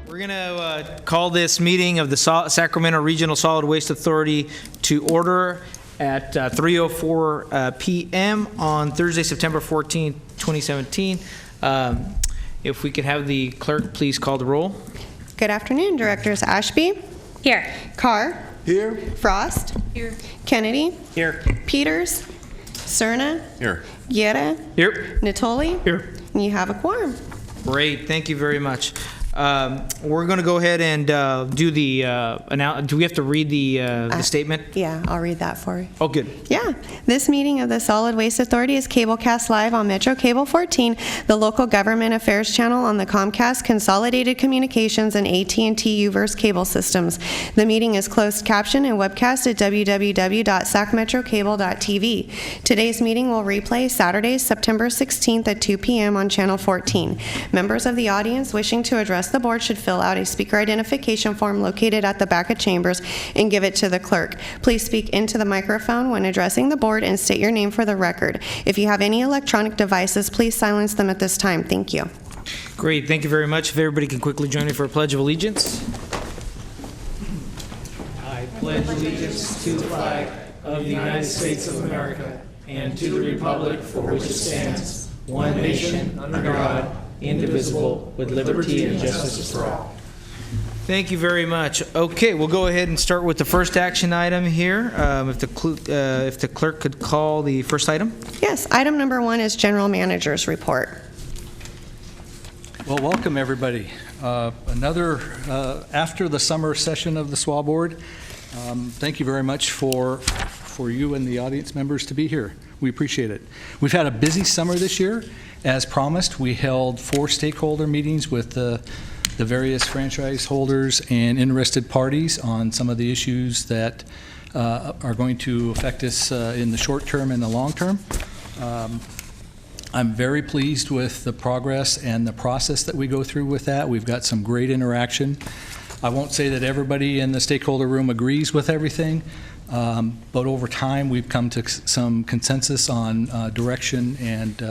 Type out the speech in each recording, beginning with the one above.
We're going to call this meeting of the Sacramento Regional Solid Waste Authority to order at 3:04 p.m. on Thursday, September 14, 2017. If we could have the clerk please call the roll. Good afternoon. Directors Ashby. Here. Carr. Here. Frost. Here. Kennedy. Here. Peters. Cerna. Here. Guerra. Here. Natoli. Here. And you have a quorum. Great. Thank you very much. We're going to go ahead and do the do we have to read the statement? Yeah, I'll read that for you. Oh, good. Yeah. This meeting of the Solid Waste Authority is cablecast live on Metro Cable 14, the local government affairs channel on the Comcast Consolidated Communications and AT&T Uverse cable systems. The meeting is closed captioned and webcast at www.sacmetrocable.tv. Today's meeting will replay Saturday, September 16th at 2 p.m. on Channel 14. Members of the audience wishing to address the board should fill out a speaker identification form located at the back of chambers and give it to the clerk. Please speak into the microphone when addressing the board and state your name for the record. If you have any electronic devices, please silence them at this time. Thank you. Great. Thank you very much. If everybody can quickly join me for a Pledge of Allegiance. I pledge allegiance to the flag of the United States of America and to the republic for which it stands, one nation, under God, indivisible, with liberty and justice for all. Thank you very much. Okay, we'll go ahead and start with the first action item here. If the clerk could call the first item. Yes, item number 1 is General Manager's report. Well, welcome everybody. Another after the summer session of the SWA board. Thank you very much for you and the audience members to be here. We appreciate it. We've had a busy summer this year. As promised, we held 4 stakeholder meetings with the various franchise holders and interested parties on some of the issues that are going to affect us in the short term and the long term. I'm very pleased with the progress and the process that we go through with that. We've got some great interaction. I won't say that everybody in the stakeholder room agrees with everything, but over time we've come to some consensus on direction, and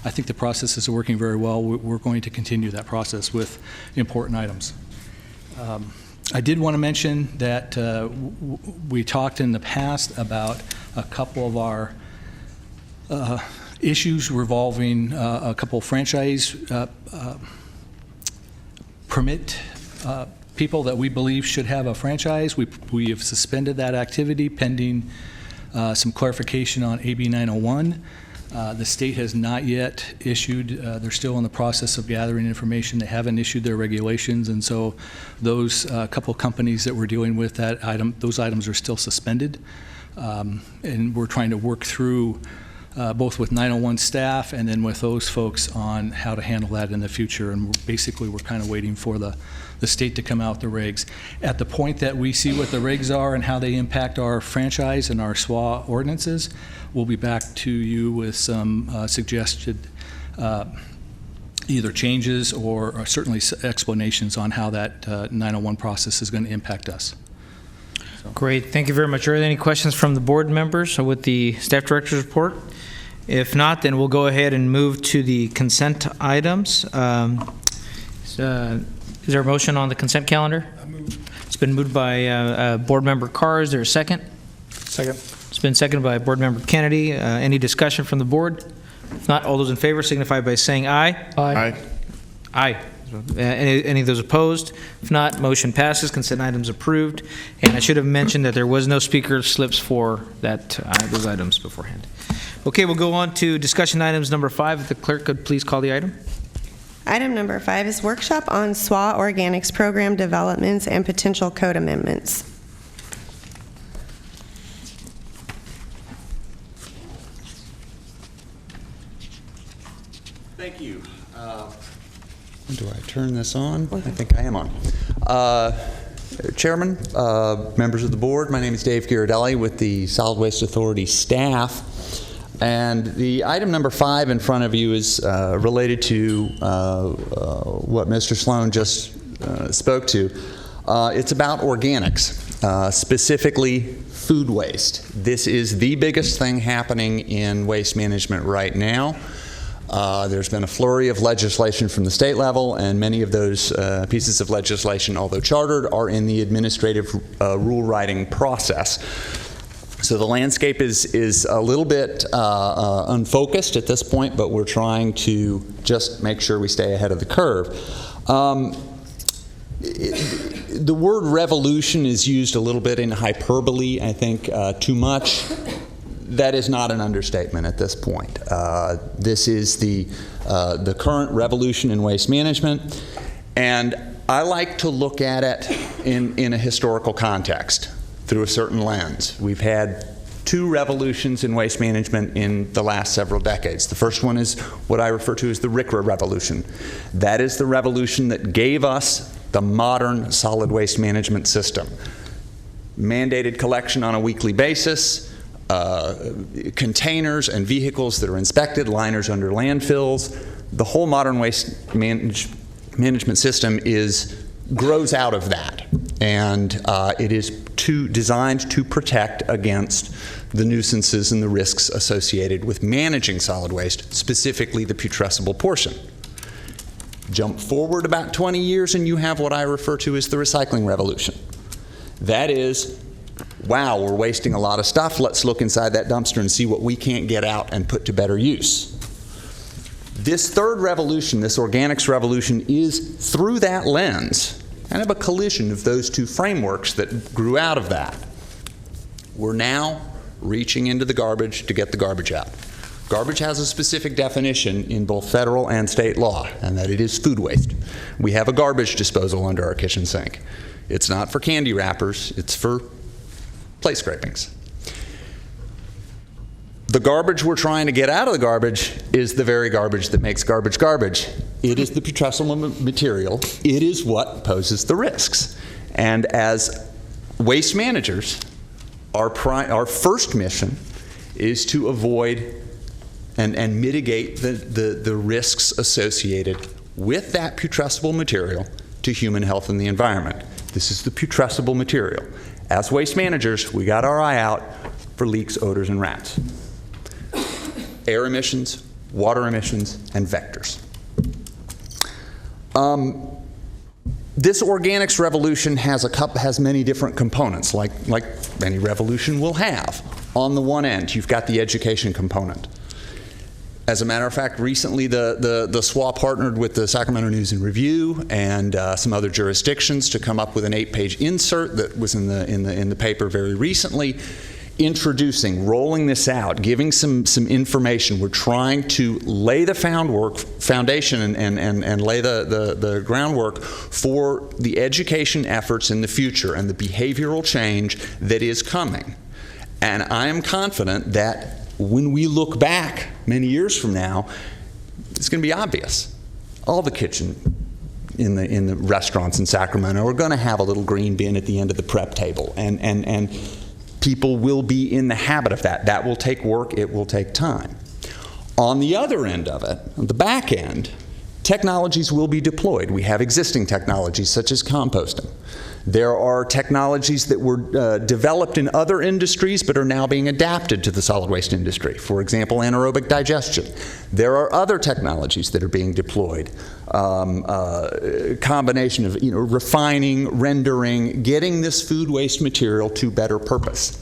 I think the process is working very well. We're going to continue that process with important items. I did want to mention that we talked in the past about a couple of our issues revolving a couple of franchise permit people that we believe should have a franchise. We have suspended that activity pending some clarification on AB 901. The state has not yet issued, they're still in the process of gathering information. They haven't issued their regulations, and so those couple companies that we're dealing with, those items are still suspended. And we're trying to work through both with 901 staff and then with those folks on how to handle that in the future. And we're kind of waiting for the state to come out with the regs. At the point that we see what the regs are and how they impact our franchise and our SWA ordinances, we'll be back to you with some suggested either changes or certainly explanations on how that 901 process is going to impact us. So. Great. Thank you very much. Are there any questions from the board members with the staff director's report? If not, then we'll go ahead and move to the consent items. Is there a motion on the consent calendar? It's been moved by board member Carr. Is there a second? Second. It's been seconded by board member Kennedy. Any discussion from the board? If not, all those in favor signify by saying aye. Aye. Aye. Any of those opposed? If not, motion passes. Consent items approved. And I should have mentioned that there was no speaker slips for those items beforehand. Okay, we'll go on to discussion items number 5. If the clerk could please call the item. Item number 5 is workshop on SWA Organics program developments and potential code amendments. Thank you. Do I turn this on? I think I am on. Chairman, members of the board, my name is Dave Ghirardelli with the Solid Waste Authority staff. And the item number 5 in front of you is related to what Mr. Sloan just spoke to. It's about organics, specifically food waste. This is the biggest thing happening in waste management right now. There's been a flurry of legislation from the state level, and many of those pieces of legislation, although chartered, are in the administrative rule writing process. So the landscape is a little bit unfocused at this point, but we're trying to just make sure we stay ahead of the curve. The word revolution is used a little bit in hyperbole, I think, too much. That is not an understatement at this point. This is the current revolution in waste management, and I like to look at it in a historical context through a certain lens. We've had two revolutions in waste management in the last several decades. The first one is what I refer to as the RCRA revolution. That is the revolution that gave us the modern solid waste management system. Mandated collection on a weekly basis, containers and vehicles that are inspected, liners under landfills. The whole modern waste management system grows out of that, and it is designed to protect against the nuisances and the risks associated with managing solid waste, specifically the putrescible portion. Jump forward about 20 years and you have what I refer to as the recycling revolution. That is, wow, we're wasting a lot of stuff. Let's look inside that dumpster and see what we can't get out and put to better use. This third revolution, this organics revolution, is through that lens, kind of a collision of those two frameworks that grew out of that. We're now reaching into the garbage to get the garbage out. Garbage has a specific definition in both federal and state law, and that it is food waste. We have a garbage disposal under our kitchen sink. It's not for candy wrappers, it's for plate scrapings. The garbage we're trying to get out of the garbage is the very garbage that makes garbage garbage. It is the putrescible material. It is what poses the risks. And as waste managers, our first mission is to avoid and mitigate the risks associated with that putrescible material to human health and the environment. This is the putrescible material. As waste managers, we got our eye out for leaks, odors, and rats. Air emissions, water emissions, and vectors. This organics revolution has many different components, like any revolution will have. On the one end, you've got the education component. As a matter of fact, recently the SWA partnered with the Sacramento News and Review and some other jurisdictions to come up with an 8-page insert that was in the paper very recently, rolling this out, giving some information. We're trying to lay the foundation and lay the groundwork for the education efforts in the future and the behavioral change that is coming. And I am confident that when we look back many years from now, it's going to be obvious. All the kitchen in the restaurants in Sacramento are going to have a little green bin at the end of the prep table, and people will be in the habit of that. That will take work, it will take time. On the other end of it, on the back end, technologies will be deployed. We have existing technologies such as composting. There are technologies that were developed in other industries but are now being adapted to the solid waste industry. For example, anaerobic digestion. There are other technologies that are being deployed. Combination of refining, rendering, getting this food waste material to better purpose.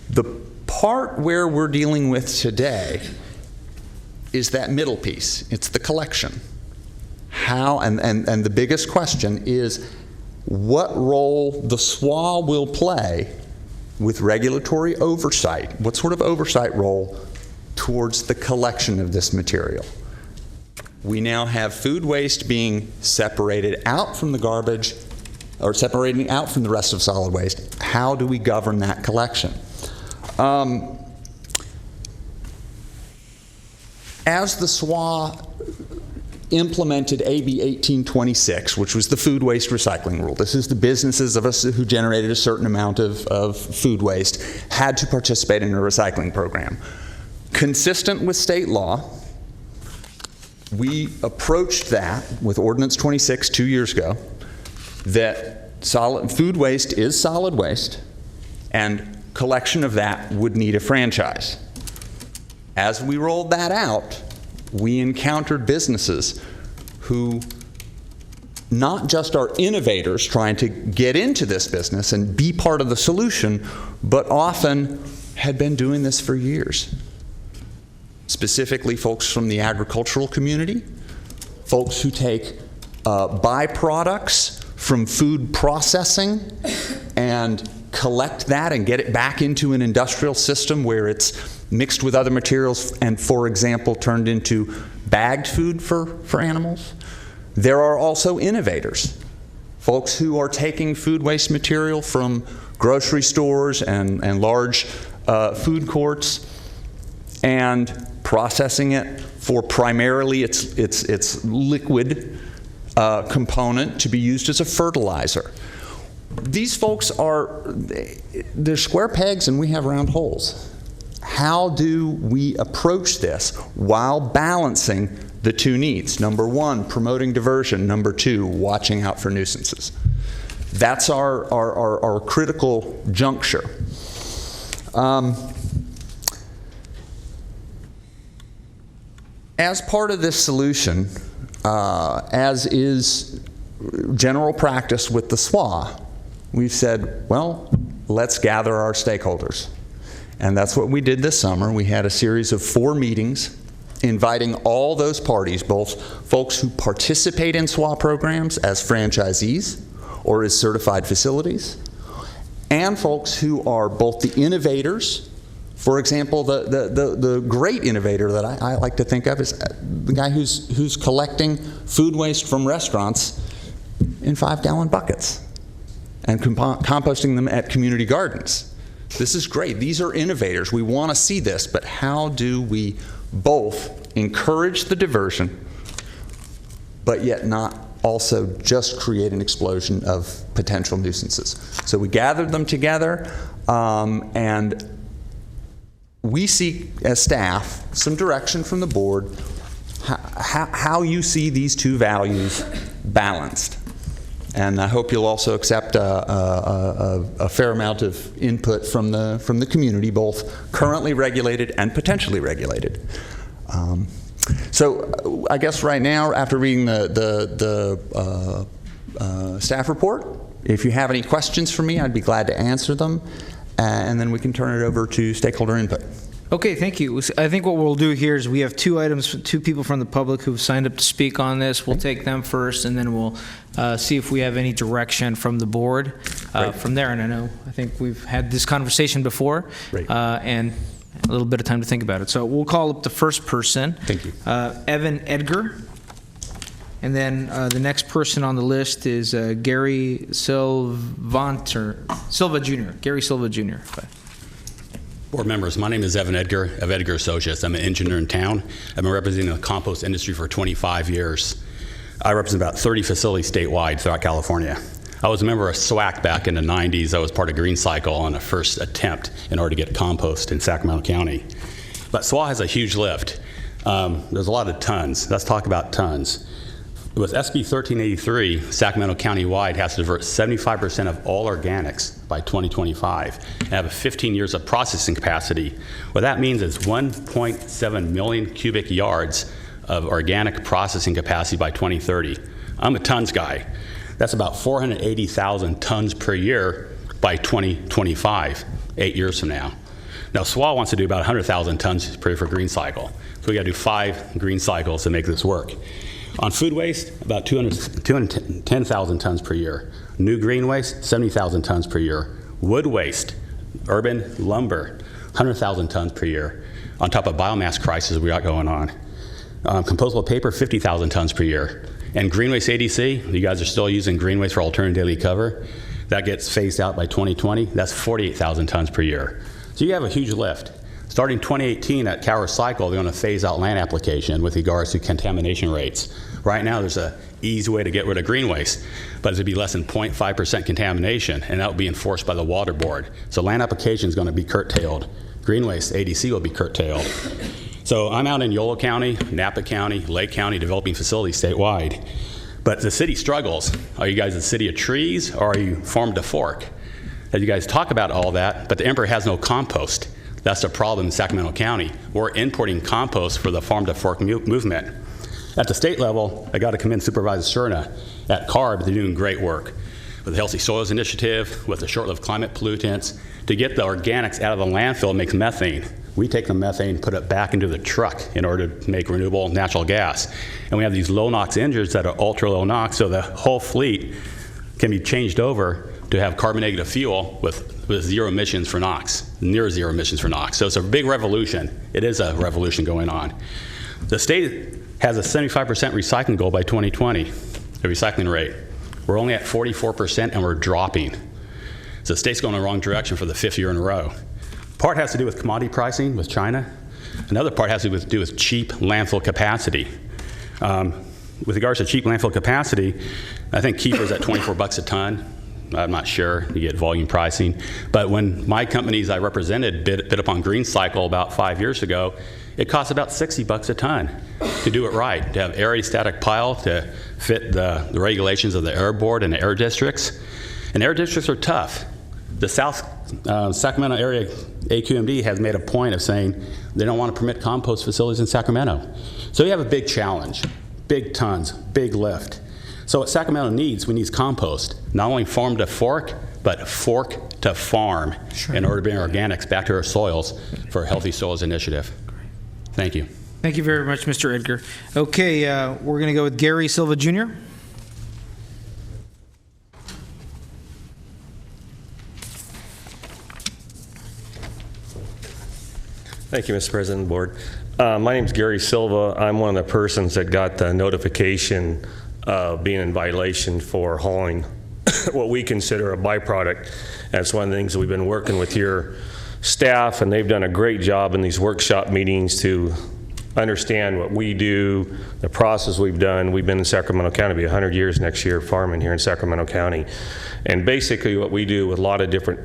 The part where we're dealing with today is that middle piece. It's the collection. How, and the biggest question is, what role the SWA will play with regulatory oversight. What sort of oversight role towards the collection of this material? We now have food waste being separated out from the garbage, or separating out from the rest of solid waste. How do we govern that collection? As the SWA implemented AB 1826, which was the food waste recycling rule. This is the businesses of us who generated a certain amount of food waste had to participate in a recycling program. Consistent with state law, we approached that with Ordinance 26 2 years ago, that food waste is solid waste, and collection of that would need a franchise. As we rolled that out, we encountered businesses who not just are innovators trying to get into this business and be part of the solution, but often had been doing this for years. Specifically, folks from the agricultural community, folks who take byproducts from food processing and collect that and get it back into an industrial system where it's mixed with other materials and, for example, turned into bagged food for animals. There are also innovators, folks who are taking food waste material from grocery stores and large food courts and processing it for primarily its liquid component to be used as a fertilizer. These folks they're square pegs and we have round holes. How do we approach this while balancing the two needs? Number one, promoting diversion. Number two, watching out for nuisances. That's our critical juncture. As part of this solution, as is general practice with the SWA, we've said, well, let's gather our stakeholders. And that's what we did this summer. We had a series of 4 meetings inviting all those parties, both folks who participate in SWA programs as franchisees or as certified facilities, and folks who are both the innovators. For example, the great innovator that I like to think of is the guy who's collecting food waste from restaurants in 5-gallon buckets and composting them at community gardens. This is great. These are innovators. We want to see this, but how do we both encourage the diversion, but yet not also just create an explosion of potential nuisances? So we gathered them together, and we seek, as staff, some direction from the board how you see these two values balanced. And I hope you'll also accept a fair amount of input from the community, both currently regulated and potentially regulated. So I guess right now, after reading the staff report, if you have any questions for me, I'd be glad to answer them, and then we can turn it over to stakeholder input. Okay, thank you. I think what we'll do here is we have 2 items, 2 people from the public who've signed up to speak on this. We'll take them first, and then we'll see if we have any direction from the board from there. And I think we've had this conversation before, and a little bit of time to think about it. So we'll call up the first person. Thank you. Evan Edgar. And then the next person on the list is Gary Silva Jr. Gary Silva Jr. Board members, my name is Evan Edgar of Edgar Associates. I'm an engineer in town. I've been representing the compost industry for 25 years. I represent about 30 facilities statewide throughout California. I was a member of SWAC back in the 90s. I was part of Green Cycle on a first attempt in order to get compost in Sacramento County. But SWA has a huge lift. There's a lot of tons. Let's talk about tons. With SB 1383, Sacramento County-wide has to divert 75% of all organics by 2025 and have 15 years of processing capacity. What that means is 1.7 million cubic yards of organic processing capacity by 2030. I'm a tons guy. That's about 480,000 tons per year by 2025, 8 years from now. Now, SWA wants to do about 100,000 tons per year for Green Cycle. So we got to do 5 Green Cycles to make this work. On food waste, about 210,000 tons per year. New green waste, 70,000 tons per year. Wood waste, urban lumber, 100,000 tons per year, on top of biomass crisis we got going on. Compostable paper, 50,000 tons per year. And green waste ADC, you guys are still using green waste for alternative daily cover. That gets phased out by 2020. That's 48,000 tons per year. So you have a huge lift. Starting 2018 at Cal Recycle, they're going to phase out land application with regards to contamination rates. Right now, there's an easy way to get rid of green waste, but it'd be less than 0.5% contamination, and that will be enforced by the Water Board. So land application is going to be curtailed. Green waste, ADC, will be curtailed. So I'm out in Yolo County, Napa County, Lake County, developing facilities statewide. But the city struggles. Are you guys a city of trees, or are you farm to fork? As you guys talk about all that, but the emperor has no compost. That's the problem in Sacramento County. We're importing compost for the farm-to-fork movement. At the state level, I got to commend Supervisor Cerna at CARB. They're doing great work with the Healthy Soils Initiative, with the short-lived climate pollutants, to get the organics out of the landfill and make methane. We take the methane, put it back into the truck in order to make renewable natural gas. And we have these low NOx engines that are ultra low NOx, so the whole fleet can be changed over to have carbon negative fuel with zero emissions for NOx, near zero emissions for NOx. So it's a big revolution. It is a revolution going on. The state has a 75% recycling goal by 2020, the recycling rate. We're only at 44% and we're dropping. So the state's going in the wrong direction for the 5th year in a row. Part has to do with commodity pricing with China. Another part has to do with cheap landfill capacity. With regards to cheap landfill capacity, I think Kiefer's at 24 bucks a ton. I'm not sure, you get volume pricing. But when my companies I represented bid upon Green Cycle about 5 years ago, it cost about 60 bucks a ton to do it right, to have aerated static pile to fit the regulations of the air board and the air districts. And air districts are tough. The South Sacramento area AQMD has made a point of saying they don't want to permit compost facilities in Sacramento. So we have a big challenge, big tons, big lift. So what Sacramento needs, we need compost, not only farm to fork, but fork to farm in order to bring organics back to our soils for a Healthy Soils Initiative. Thank you. Thank you very much, Mr. Edgar. Okay, we're going to go with Gary Silva Jr. Thank you, Mr. President and Board. My name is Gary Silva. I'm one of the persons that got the notification of being in violation for hauling what we consider a byproduct. That's one of the things that we've been working with your staff, and they've done a great job in these workshop meetings to understand what we do, the process we've done. We've been in Sacramento County, it'll be 100 years next year farming here in Sacramento County. And basically what we do with a lot of different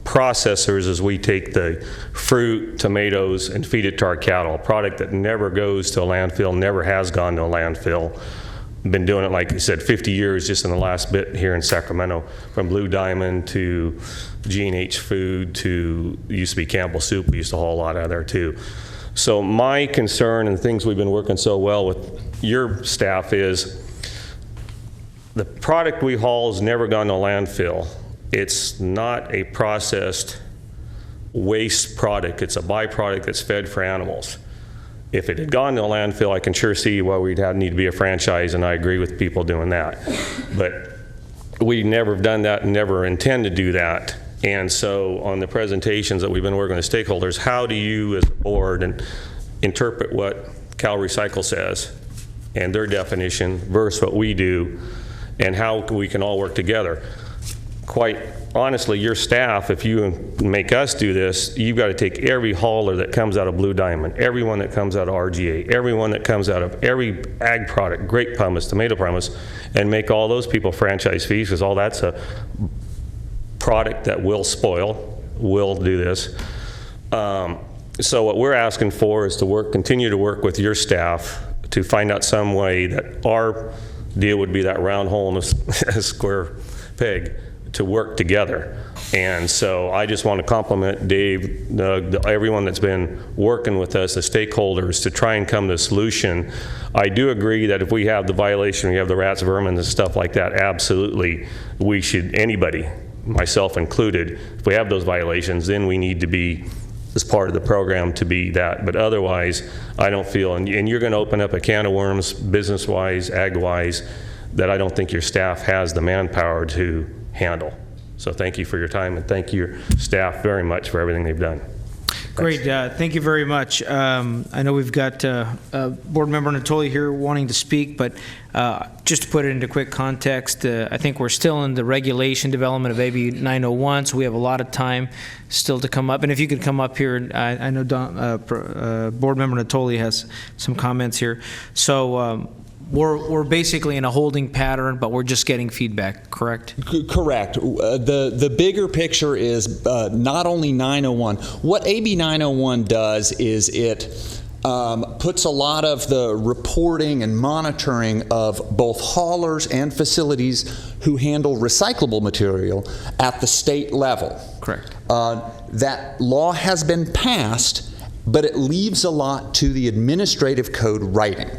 processors is we take the fruit, tomatoes, and feed it to our cattle, a product that never goes to a landfill, never has gone to a landfill. Been doing it, like I said, 50 years just in the last bit here in Sacramento, from Blue Diamond to G&H Food to, used to be Campbell Soup. We used to haul a lot out of there too. So my concern and things we've been working so well with your staff is the product we haul has never gone to a landfill. It's not a processed waste product. It's a byproduct that's fed for animals. If it had gone to a landfill, I can sure see why we'd need to be a franchise, and I agree with people doing that. But we never have done that and never intend to do that. And so on the presentations that we've been working with stakeholders, how do you as a board and interpret what Cal Recycle says and their definition versus what we do, and how we can all work together? Quite honestly, your staff, if you make us do this, you've got to take every hauler that comes out of Blue Diamond, everyone that comes out of RGA, everyone that comes out of every ag product, grape pumice, tomato pumice, and make all those people franchise fees, because all that's a product that will spoil, will do this. So what we're asking for is to continue to work with your staff to find out some way that our deal would be that round hole in a square peg, to work together. And so I just want to compliment Dave, everyone that's been working with us, the stakeholders, to try and come to a solution. I do agree that if we have the violation, we have the rats, vermin, and stuff like that, absolutely, we should, anybody, myself included, if we have those violations, then we need to be, as part of the program, to be that. But otherwise, I don't feel, and you're going to open up a can of worms, business-wise, ag-wise, that I don't think your staff has the manpower to handle. So thank you for your time, and thank your staff very much for everything they've done. Great, thank you very much. I know we've got Board Member Natoli here wanting to speak, but just to put it into quick context, I think we're still in the regulation development of AB 901, so we have a lot of time still to come up. And if you could come up here, I know Board Member Natoli has some comments here. So we're basically in a holding pattern, but we're just getting feedback, correct? Correct. The bigger picture is not only 901. What AB 901 does is it puts a lot of the reporting and monitoring of both haulers and facilities who handle recyclable material at the state level. Correct. that law has been passed, but it leaves a lot to the administrative code writing.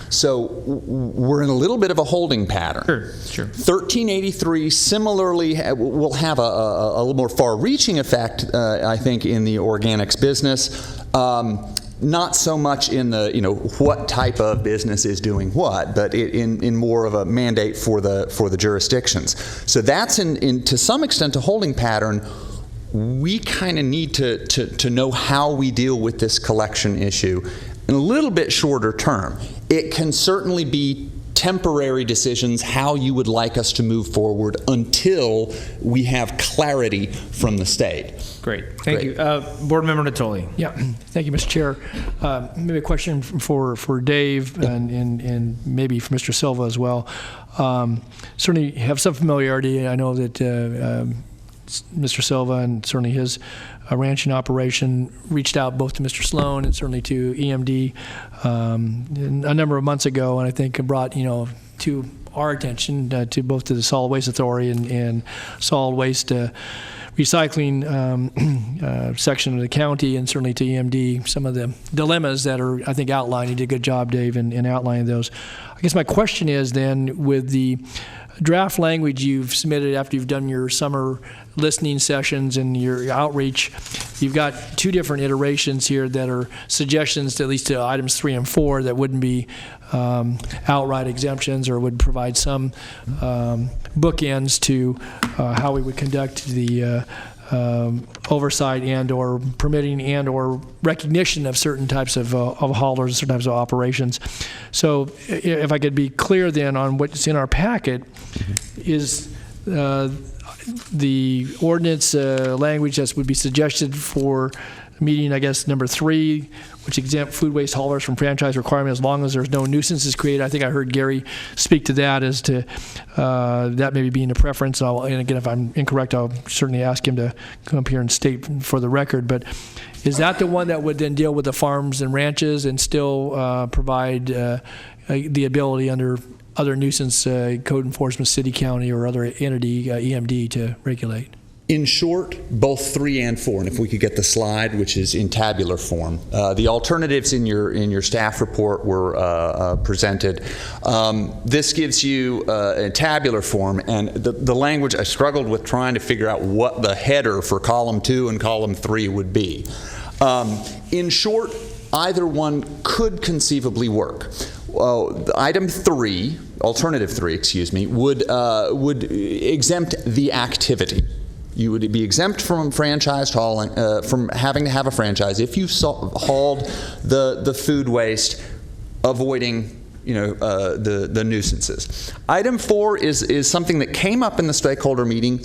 So we're in a little bit of a holding pattern. Sure. 1383 similarly will have a little more far-reaching effect, I think, in the organics business. Not so much in the, what type of business is doing what, but in more of a mandate for the jurisdictions. So that's to some extent a holding pattern. We kind of need to know how we deal with this collection issue in a little bit shorter term. It can certainly be temporary decisions how you would like us to move forward until we have clarity from the state. Great. Thank you. Board Member Natoli. Yeah, thank you, Mr. Chair. Maybe a question for Dave and maybe for Mr. Silva as well. Certainly have some familiarity. I know that Mr. Silva and certainly his ranching operation reached out both to Mr. Sloan and certainly to EMD a number of months ago, and I think brought to our attention to both to the Solid Waste Authority and Solid Waste Recycling section of the county, and certainly to EMD, some of the dilemmas that are, I think, outlined. You did a good job, Dave, in outlining those. I guess my question is then, with the draft language you've submitted after you've done your summer listening sessions and your outreach, you've got two different iterations here that are suggestions to at least to items 3 and 4 that wouldn't be outright exemptions, or would provide some bookends to how we would conduct the oversight and or permitting and or recognition of certain types of haulers, certain types of operations. So if I could be clear then on what's in our packet, is the ordinance language that would be suggested for meeting, I guess, number 3, which exempt food waste haulers from franchise requirement as long as there's no nuisances created. I think I heard Gary speak to that as to that maybe being a preference. And again, if I'm incorrect, I'll certainly ask him to come up here and state for the record. But is that the one that would then deal with the farms and ranches and still provide the ability under other nuisance code enforcement, city, county, or other entity, EMD, to regulate? In short, both 3 and 4, and if we could get the slide, which is in tabular form. The alternatives in your staff report were presented. This gives you a tabular form, and the language, I struggled with trying to figure out what the header for column 2 and column 3 would be. In short, either one could conceivably work. Item 3, alternative 3, excuse me, would exempt the activity. You would be exempt from franchised hauling, from having to have a franchise if you hauled the food waste, avoiding the nuisances. Item 4 is something that came up in the stakeholder meeting.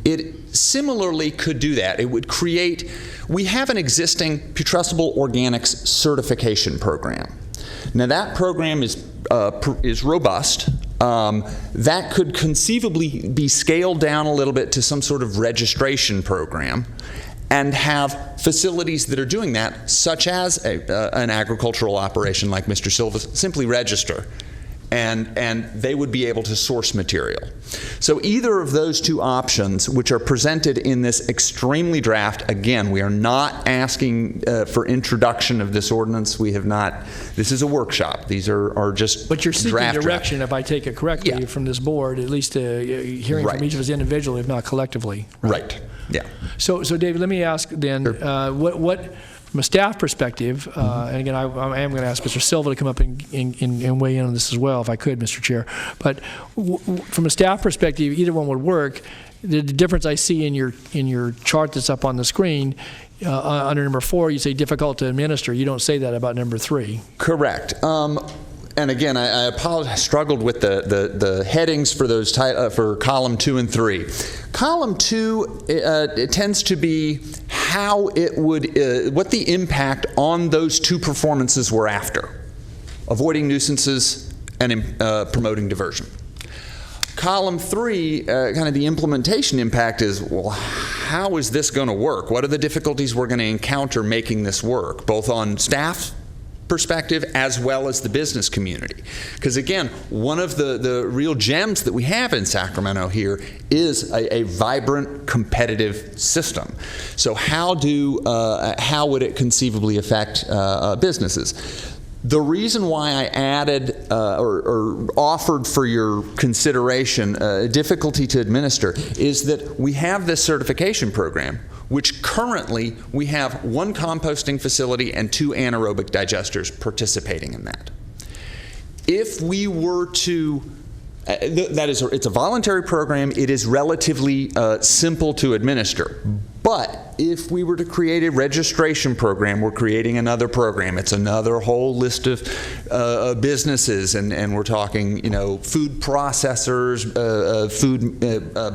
It similarly could do that. It would create. We have an existing putrescible organics certification program. Now that program is robust. That could conceivably be scaled down a little bit to some sort of registration program, and have facilities that are doing that, such as an agricultural operation like Mr. Silva, simply register, and they would be able to source material. So either of those two options, which are presented in this extremely draft, again, we are not asking for introduction of this ordinance. We have not. This is a workshop. These are just. But you're seeking draft direction, if I take it correctly, from this board, at least hearing from each of us individually, if not collectively. Right. Yeah. So David, let me ask then, what from a staff perspective, and again, I am going to ask Mr. Silva to come up and weigh in on this as well, if I could, Mr. Chair. But from a staff perspective, either one would work. The difference I see in your chart that's up on the screen, under number 4, you say difficult to administer. You don't say that about number 3. Correct. And again, I apologize. I struggled with the headings for those for column 2 and 3. Column 2 it tends to be how it would, what the impact on those two performances were after, avoiding nuisances and promoting diversion. Column 3, kind of the implementation impact is, well, how is this going to work? What are the difficulties we're going to encounter making this work, both on staff perspective as well as the business community. Because again, one of the real gems that we have in Sacramento here is a vibrant competitive system. So how would it conceivably affect businesses? The reason why I added or offered for your consideration difficulty to administer is that we have this certification program, which currently we have 1 composting facility and 2 anaerobic digesters participating in that. If we were to it's a voluntary program. It is relatively simple to administer. But if we were to create a registration program, we're creating another program. It's another whole list of businesses, and we're talking, food processors,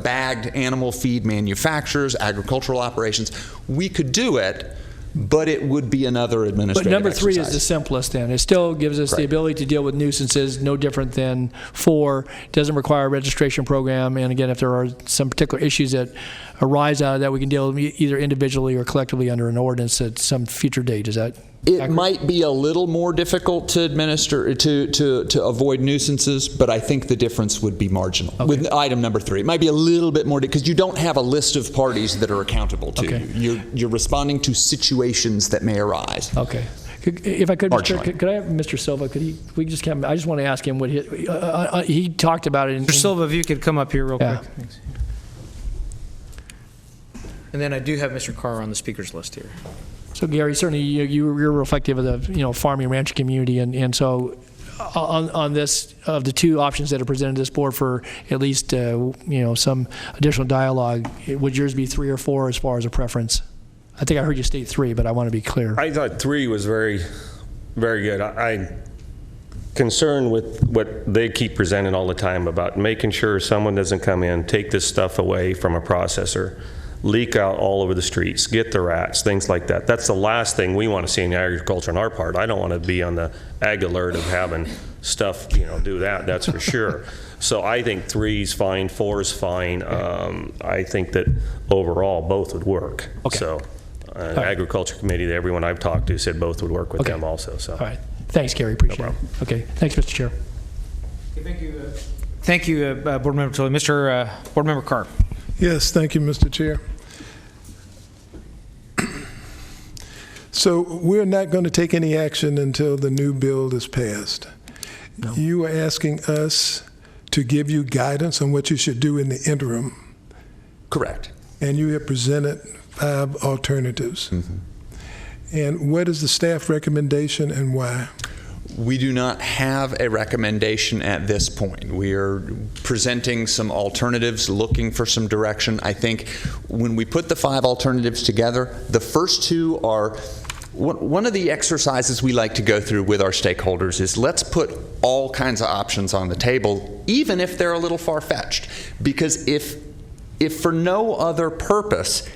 bagged animal feed manufacturers, agricultural operations. We could do it, but it would be another administrative But number 3 exercise. is the simplest then. It still gives us the ability to deal with nuisances, no different than 4. Doesn't require a registration program. And again, if there are some particular issues that arise out of that, we can deal with them either individually or collectively under an ordinance at some future date. Is that accurate? Might be a little more difficult to administer, to avoid nuisances, but I think the difference would be marginal. Okay. With item number 3, it might be a little bit more, because you don't have a list of parties that are accountable to Okay. you. You're responding to situations that may arise. Okay. If I could, Mr. Marginally. Could I have Mr. Silva? I just want to ask him what he talked about it. Mr. Silva, if you could come up here real Yeah. quick. Thanks. And then I do have Mr. Carr on the speakers list here. So Gary, certainly you're reflective of the farming ranch community, and so on this, of the 2 options that are presented to this board for at least some additional dialogue, would yours be 3 or 4 as far as a preference? I think I heard you state 3, but I want to be clear. I thought 3 was very, very good. I'm concerned with what they keep presenting all the time about making sure someone doesn't come in, take this stuff away from a processor, leak out all over the streets, get the rats, things like that. That's the last thing we want to see in agriculture on our part. I don't want to be on the ag alert of having stuff, do that, that's for sure. So I think 3's fine, 4's fine. I think that overall both would work. Okay. So agriculture committee, everyone I've talked to said both would work with them also. So. All right. Thanks, Gary. Appreciate it. Okay. Thanks, Mr. Chair. Thank you. Thank you, Board Member Tully. Mr. Board Member Carr. Yes, thank you, Mr. Chair. So we're not going to take any action until the new bill is passed. No. You are asking us to give you guidance on what you should do in the interim, Correct. and you have presented 5 alternatives. Mm-hmm. And what is the staff recommendation and why? We do not have a recommendation at this point. We are presenting some alternatives, looking for some direction. I think when we put the 5 alternatives together, the first 2 are, one of the exercises we like to go through with our stakeholders is let's put all kinds of options on the table, even if they're a little far-fetched. Because if for no other purpose,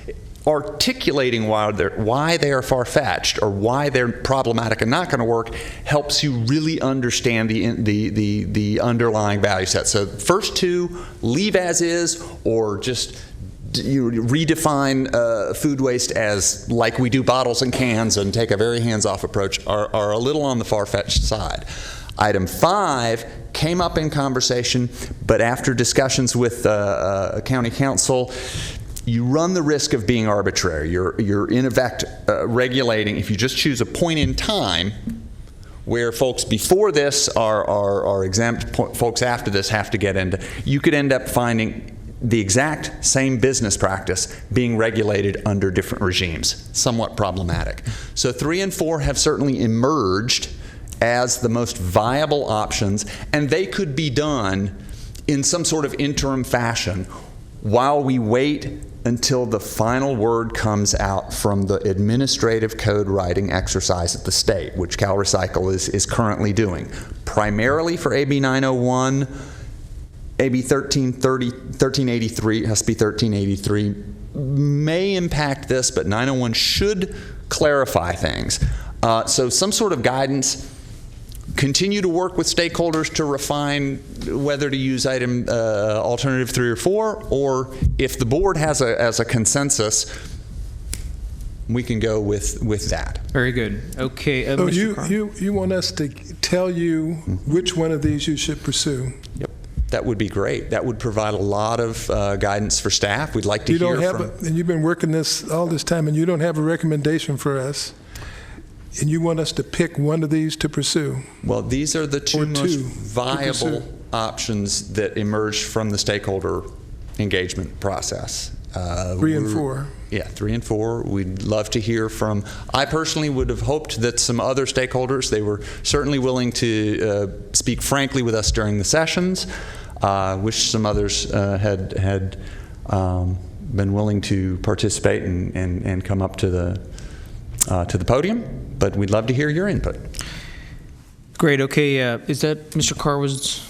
articulating why they are far-fetched or why they're problematic and not going to work helps you really understand the underlying value set. So first 2, leave as is, or just redefine food waste as like we do bottles and cans and take a very hands-off approach are a little on the far-fetched side. Item 5 came up in conversation, but after discussions with county council, you run the risk of being arbitrary. You're in effect regulating, if you just choose a point in time where folks before this are exempt, folks after this have to get into, you could end up finding the exact same business practice being regulated under different regimes. Somewhat problematic. So 3 and 4 have certainly emerged as the most viable options, and they could be done in some sort of interim fashion while we wait until the final word comes out from the administrative code writing exercise at the state, which CalRecycle is currently doing, primarily for AB 901, AB 1383, it has to be 1383, may impact this, but 901 should clarify things. So some sort of guidance. Continue to work with stakeholders to refine whether to use item alternative 3 or 4, or if the board has a consensus, we can go with that. Very good. Okay, So Mr. Carr. you want us to tell you which one of these you should pursue? Yep. That would be great. That would provide a lot of guidance for staff. We'd like to You don't hear have, from... and you've been working this all this time, and you don't have a recommendation for us, and you want us to pick one of these to pursue? Well, these are the two Or most two to viable pursue. options that emerged from the stakeholder engagement process. 3 and 4. Yeah, 3 and 4. We'd love to hear from, I personally would have hoped that some other stakeholders, they were certainly willing to speak frankly with us during the sessions. Wish some others had been willing to participate and come up to the podium, but we'd love to hear your input. Great. Okay, is that Mr. Carr was?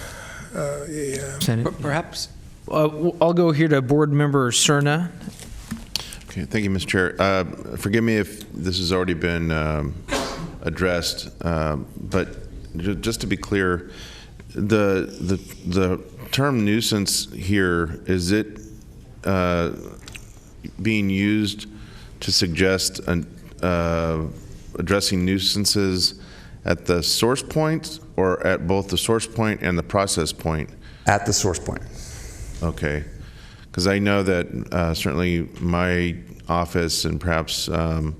Yeah. Perhaps. I'll go here to Board Member Cerna. Okay, thank you, Mr. Chair. Forgive me if this has already been addressed, but just to be clear, the term nuisance here, is it being used to suggest addressing nuisances at the source point, or at both the source point and the process point? At the source point. Okay, because I know that certainly my office and perhaps some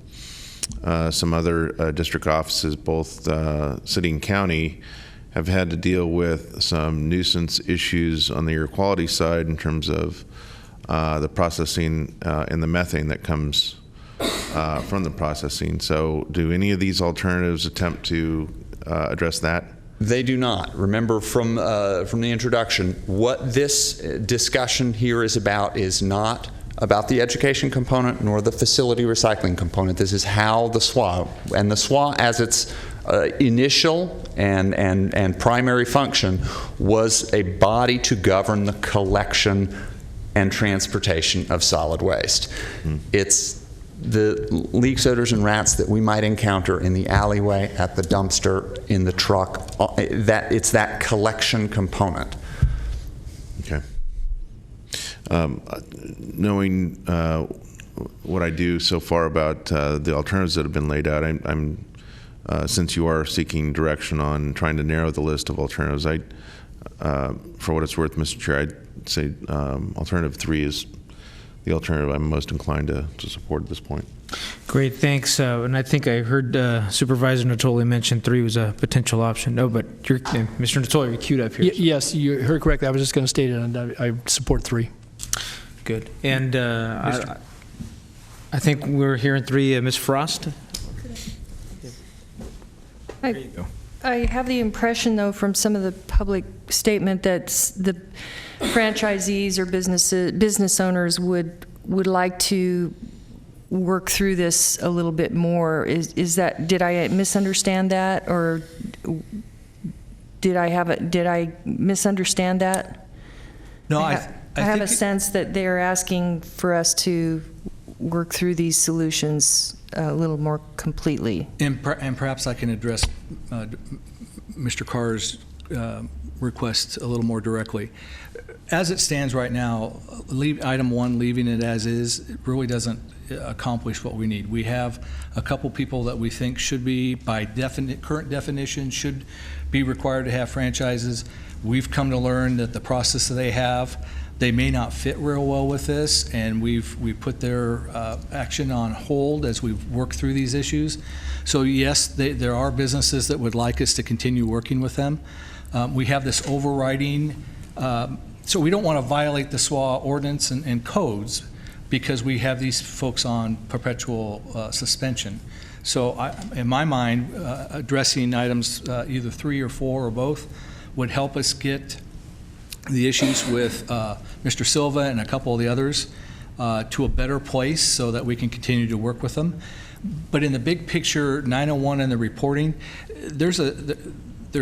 other district offices, both city and county, have had to deal with some nuisance issues on the air quality side in terms of the processing and the methane that comes from the processing. So do any of these alternatives attempt to address that? They do not. Remember from the introduction, what this discussion here is not about the education component nor the facility recycling component. This is how the SWA, and the SWA as its initial and primary function was a body to govern the collection and transportation of solid waste. It's the leaks, odors, and rats that we might encounter in the alleyway, at the dumpster, in the truck, it's that collection component. Okay. Knowing what I do so far about the alternatives that have been laid out, I'm since you are seeking direction on trying to narrow the list of alternatives, for what it's worth, Mr. Chair, I'd say alternative 3 is the alternative I'm most inclined to support at this point. Great, thanks. And I think I heard Supervisor Natoli mention 3 was a potential option. No, but Mr. Natoli, you're queued up here. Yes, you heard correctly. I was just going to state it, and I support 3. Good. And I think we're hearing 3. Ms. Frost? I have the impression, though, from some of the public statement that the franchisees or business owners would like to work through this a little bit more. Is that, did I misunderstand that, or did I misunderstand that? No, I have think a sense that they're asking for us to work through these solutions a little more completely. And perhaps I can address Mr. Carr's request a little more directly. As it stands right now, item 1, leaving it as is, it really doesn't accomplish what we need. We have a couple people that we think should be, by current definition, should be required to have franchises. We've come to learn that the process that they have, they may not fit real well with this, and we put their action on hold as we've worked through these issues. So yes, there are businesses that would like us to continue working with them. We have this overriding, so we don't want to violate the SWA ordinance and codes, because we have these folks on perpetual suspension. So in my mind, addressing items either 3 or 4 or both would help us get the issues with Mr. Silva and a couple of the others to a better place so that we can continue to work with them. But in the big picture, 901 and the reporting, there's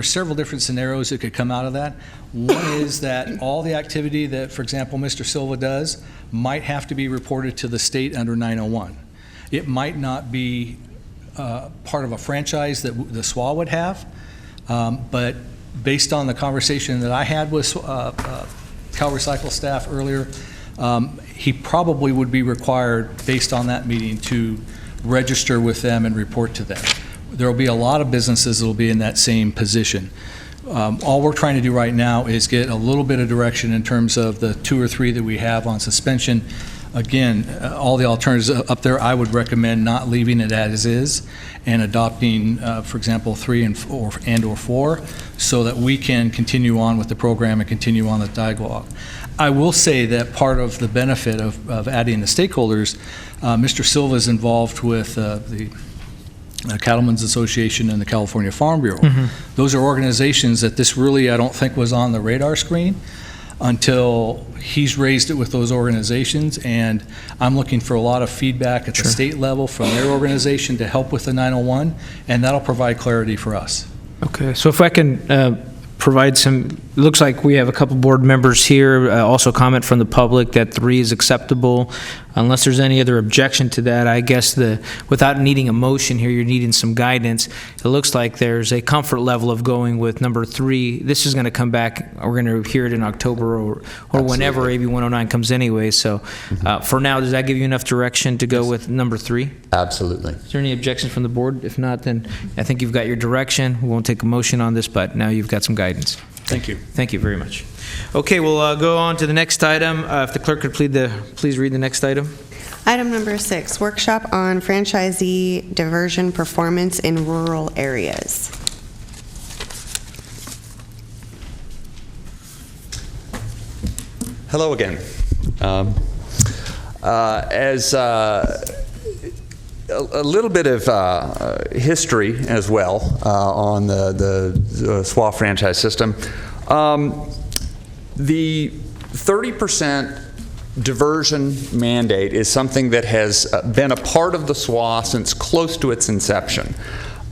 several different scenarios that could come out of that. One is that all the activity that, for example, Mr. Silva does might have to be reported to the state under 901. It might not be part of a franchise that the SWA would have, but based on the conversation that I had with Cal Recycle staff earlier, he probably would be required, based on that meeting, to register with them and report to them. There will be a lot of businesses that will be in that same position. All we're trying to do right now is get a little bit of direction in terms of the 2 or 3 that we have on suspension. Again, all the alternatives up there, I would recommend not leaving it as is and adopting, for example, 3 and/or 4, so that we can continue on with the program and continue on the dialogue. I will say that part of the benefit of adding the stakeholders, Mr. Silva is involved with the Cattlemen's Association and the California Farm Bureau. Those are organizations that this really, I don't think, was on the radar screen until he's raised it with those organizations, and I'm looking for a lot of feedback at the state level from their organization to help with the 901, and that'll provide clarity for us. Okay, so if I can provide some, it looks like we have a couple board members here, also comment from the public that 3 is acceptable. Unless there's any other objection to that, I guess without needing a motion here, you're needing some guidance. It looks like there's a comfort level of going with number 3. This is going to come back, we're going to hear it in October or whenever AB 109 comes anyway. So for now, does that give you enough direction to go with number 3? Absolutely. Is there any objections from the board? If not, then I think you've got your direction. We won't take a motion on this, but now you've got some guidance. Thank you. Thank you very much. Okay, we'll go on to the next item. If the clerk could please read the next item. Item number 6, workshop on franchisee diversion performance in rural areas. Hello again. As a little bit of history as well on the SWA franchise system. The 30% diversion mandate is something that has been a part of the SWA since close to its inception.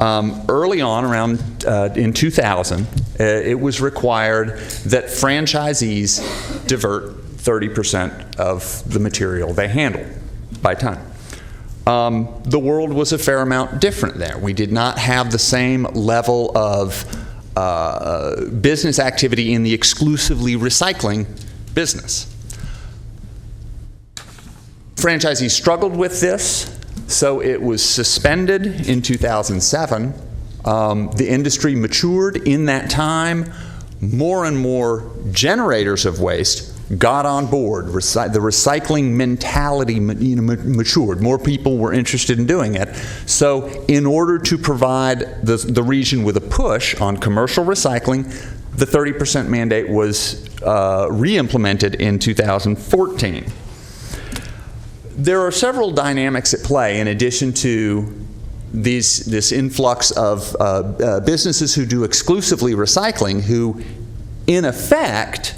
Early on, around in 2000, it was required that franchisees divert 30% of the material they handle by ton. The world was a fair amount different there. We did not have the same level of business activity in the exclusively recycling business. Franchisees struggled with this, so it was suspended in 2007. The industry matured in that time. More and more generators of waste got on board. The recycling mentality matured. More people were interested in doing it. So in order to provide the region with a push on commercial recycling, the 30% mandate was re-implemented in 2014. There are several dynamics at play in addition to this influx of businesses who do exclusively recycling, who in effect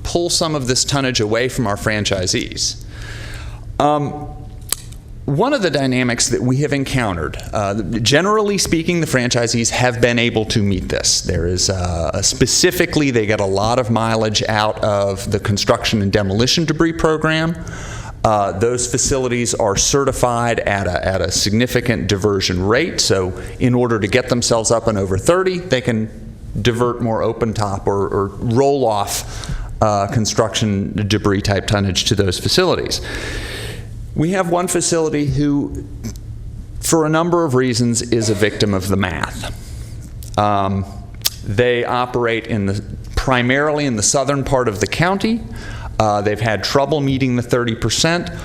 pull some of this tonnage away from our franchisees. One of the dynamics that we have encountered, generally speaking, the franchisees have been able to meet this. There is specifically, they get a lot of mileage out of the construction and demolition debris program. Those facilities are certified at a significant diversion rate, so in order to get themselves up and over 30, they can divert more open top or roll off construction debris type tonnage to those facilities. We have one facility who, for a number of reasons, is a victim of the math. They operate primarily in the southern part of the county. They've had trouble meeting the 30%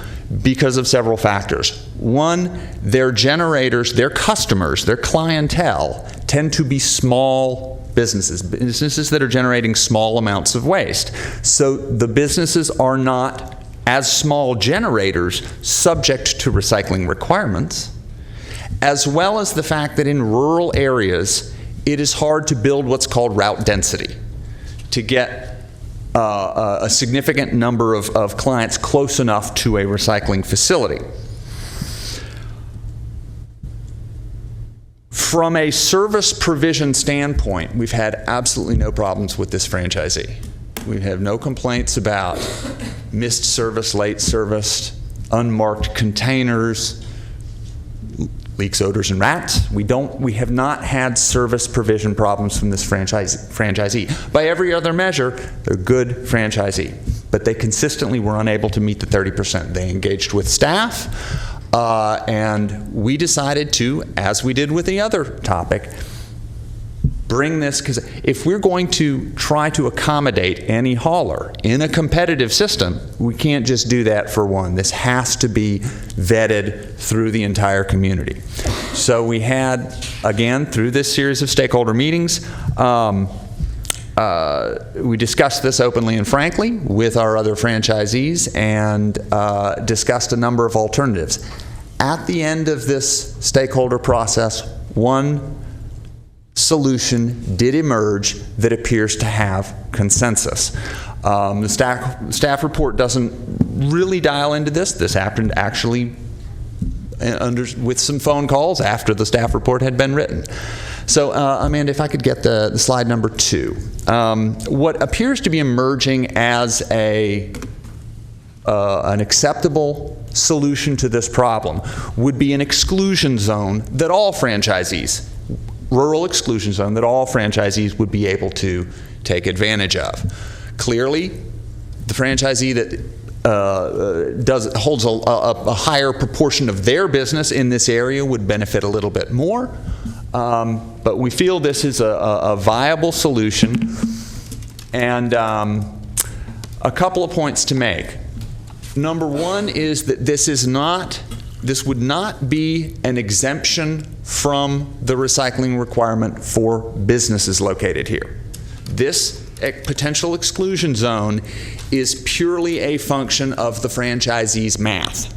because of several factors. One, their generators, their customers, their clientele tend to be small businesses that are generating small amounts of waste. So the businesses are not, as small generators, subject to recycling requirements, as well as the fact that in rural areas, it is hard to build what's called route density, to get a significant number of clients close enough to a recycling facility. From a service provision standpoint, we've had absolutely no problems with this franchisee. We have no complaints about missed service, late service, unmarked containers, leaks, odors, and rats. We have not had service provision problems from this franchisee. By every other measure, they're a good franchisee, but they consistently were unable to meet the 30%. They engaged with staff. And we decided to, as we did with the other topic, bring this, because if we're going to try to accommodate any hauler in a competitive system, we can't just do that for one. This has to be vetted through the entire community. So we had, again, through this series of stakeholder meetings, we discussed this openly and frankly with our other franchisees and discussed a number of alternatives. At the end of this stakeholder process, one solution did emerge that appears to have consensus. The staff report doesn't really dial into this. This happened actually with some phone calls after the staff report had been written. So, Amanda, if I could get the slide number 2. What appears to be emerging as an acceptable solution to this problem would be an exclusion zone that all franchisees, rural exclusion zone that all franchisees would be able to take advantage of. Clearly, the franchisee that holds a higher proportion of their business in this area would benefit a little bit more. But we feel this is a viable solution. And a couple of points to make. Number one is that this would not be an exemption from the recycling requirement for businesses located here. This potential exclusion zone is purely a function of the franchisee's math.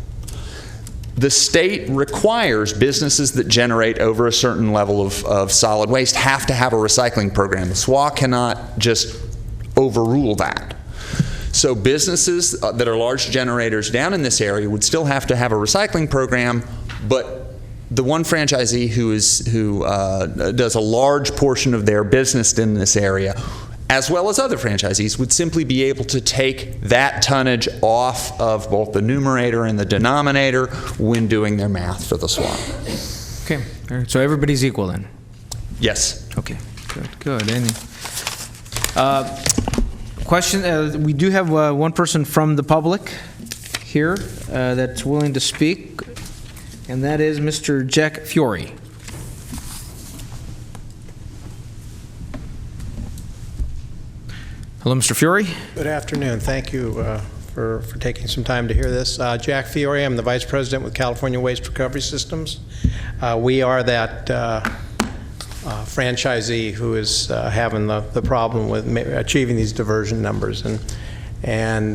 The state requires businesses that generate over a certain level of solid waste have to have a recycling program. The SWA cannot just overrule that. So businesses that are large generators down in this area would still have to have a recycling program, but the one franchisee who does a large portion of their business in this area, as well as other franchisees, would simply be able to take that tonnage off of both the numerator and the denominator when doing their math for the swap. Okay, all right. So everybody's equal then? Yes. Okay, good. And question, we do have one person from the public here that's willing to speak, and that is Mr. Jack Fiore. Hello, Mr. Fiore. Good afternoon. Thank you for taking some time to hear this. Jack Fiore, I'm the Vice President with California Waste Recovery Systems. We are that franchisee who is having the problem with achieving these diversion numbers. And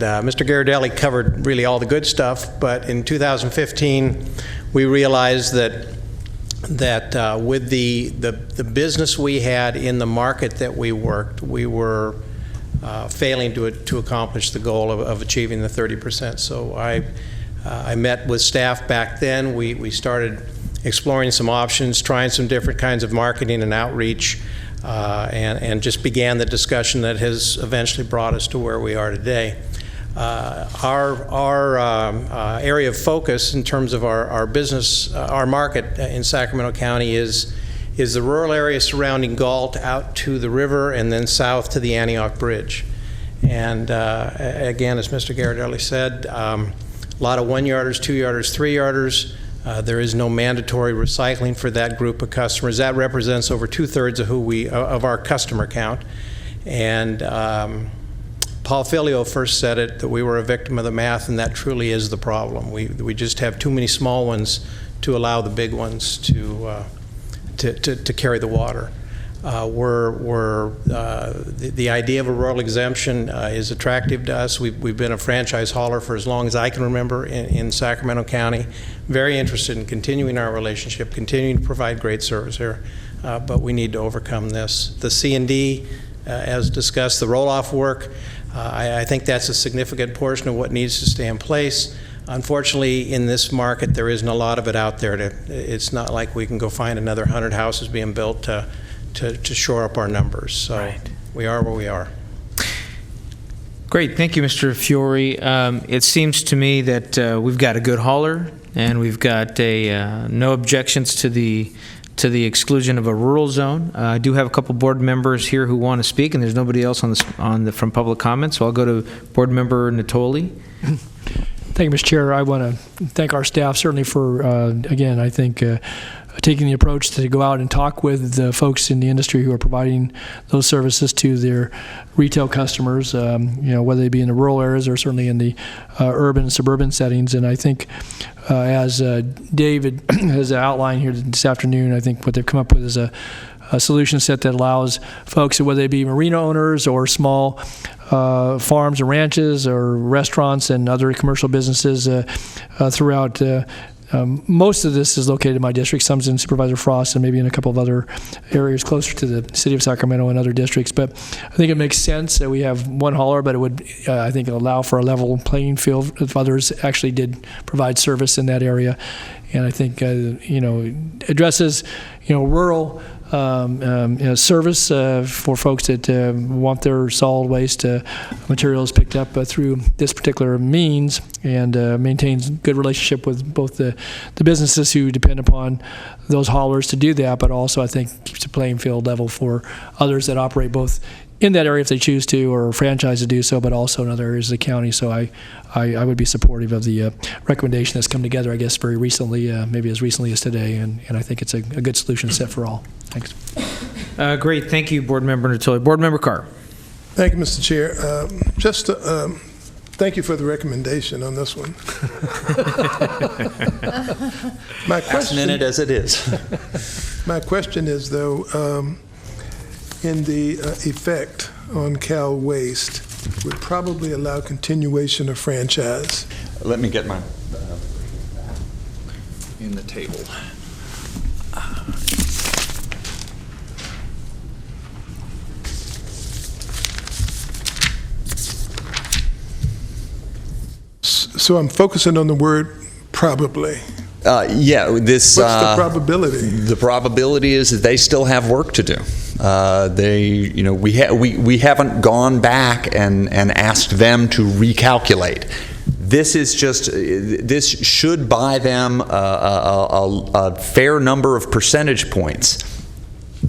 Mr. Ghirardelli covered really all the good stuff, but in 2015 we realized that with the business we had in the market that we worked, we were failing to accomplish the goal of achieving the 30%. So I met with staff back then. We started exploring some options, trying some different kinds of marketing and outreach, and just began the discussion that has eventually brought us to where we are today. Our area of focus in terms of our business, our market in Sacramento County is the rural area surrounding Galt out to the river and then south to the Antioch Bridge. And again, as Mr. Ghirardelli said, a lot of 1-yarders, 2-yarders, 3-yarders. There is no mandatory recycling for that group of customers. That represents over 2/3 of our customer count. And Paul Filio first said it, that we were a victim of the math, and that truly is the problem. We just have too many small ones to allow the big ones to carry the water. The idea of a rural exemption is attractive to us. We've been a franchise hauler for as long as I can remember in Sacramento County. Very interested in continuing our relationship, continuing to provide great service here, but we need to overcome this. The C&D, as discussed, the roll-off work, I think that's a significant portion of what needs to stay in place. Unfortunately, in this market, there isn't a lot of it out there. It's not like we can go find another 100 houses being built to shore up our numbers. So right. We are where we are. Great, thank you, Mr. Fiore. It seems to me that we've got a good hauler, and we've got no objections to the exclusion of a rural zone. I do have a couple board members here who want to speak, and there's nobody else from public comment, so I'll go to Board Member Natoli. Thank you, Mr. Chair. I want to thank our staff certainly for, again, I think, taking the approach to go out and talk with the folks in the industry who are providing those services to their retail customers, whether they be in the rural areas or certainly in the urban and suburban settings. And I think as David has outlined here this afternoon, I think what they've come up with is a solution set that allows folks, whether they be marina owners or small farms and ranches or restaurants and other commercial businesses throughout. Most of this is located in my district. Some's in Supervisor Frost and maybe in a couple of other areas closer to the city of Sacramento and other districts. But I think it makes sense that we have one hauler, but it would, I think, allow for a level playing field if others actually did provide service in that area. And I think, addresses, rural service for folks that want their solid waste materials picked up through this particular means, and maintains good relationship with both the businesses who depend upon those haulers to do that, but also I think keeps a playing field level for others that operate both in that area if they choose to, or franchise to do so, but also in other areas of the county. So I would be supportive of the recommendation that's come together, I guess, very recently, maybe as recently as today, and I think it's a good solution set for all. Thanks. Great. Thank you, Board Member Natoli. Board Member Carr. Thank you, Mr. Chair. Thank you for the recommendation on this one. My question, Last minute as it is. my question is, though, in the effect on Cal Waste, would probably allow continuation of franchise. Let me get my in the table. So I'm focusing on the word probably. Yeah, this. What's the probability? The probability is that they still have work to do. We haven't gone back and asked them to recalculate. This is just, this should buy them a fair number of percentage points.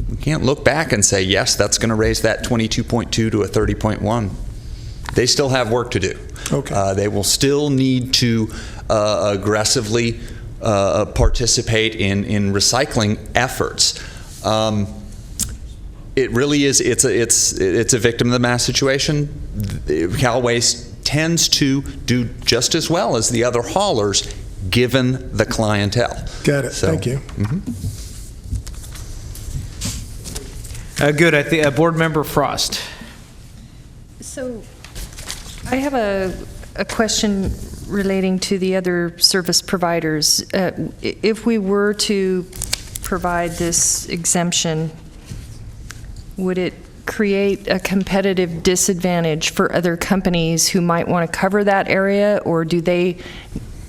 We can't look back and say, yes, that's going to raise that 22.2 to a 30.1. They still have work to do. Okay. They will still need to aggressively participate in recycling efforts. It really is. It's a victim of the mass situation. Cal Waste tends to do just as well as the other haulers, given the clientele. Got it. So, thank you. Good. I think Board Member Frost. So I have a question relating to the other service providers. If we were to provide this exemption, would it create a competitive disadvantage for other companies who might want to cover that area, or do they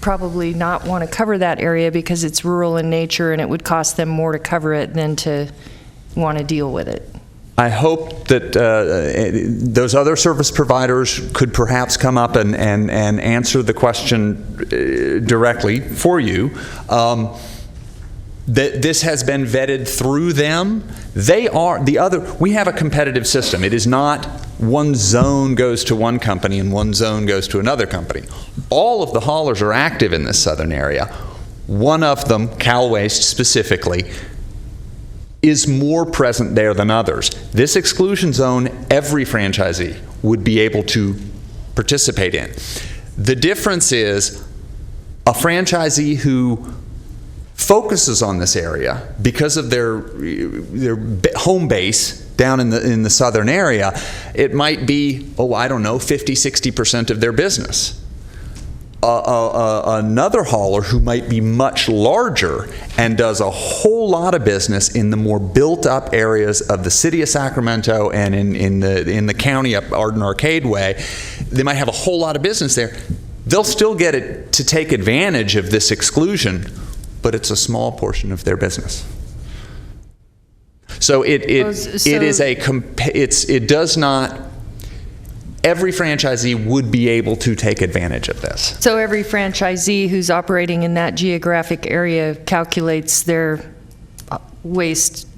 probably not want to cover that area because it's rural in nature and it would cost them more to cover it than to want to deal with it? I hope that those other service providers could perhaps come up and answer the question directly for you. That this has been vetted through them. They are the other. We have a competitive system. It is not one zone goes to one company and one zone goes to another company. All of the haulers are active in this southern area. One of them, Cal Waste specifically, is more present there than others. This exclusion zone, every franchisee would be able to participate in. The difference is a franchisee who focuses on this area because of their home base down in the southern area, it might be, 50-60% of their business. Another hauler who might be much larger and does a whole lot of business in the more built-up areas of the city of Sacramento and in the county up Arden Arcade Way, they might have a whole lot of business there. They'll still get it to take advantage of this exclusion, but it's a small portion of their business. So it does not. Every franchisee would be able to take advantage of this. So every franchisee who's operating in that geographic area calculates their waste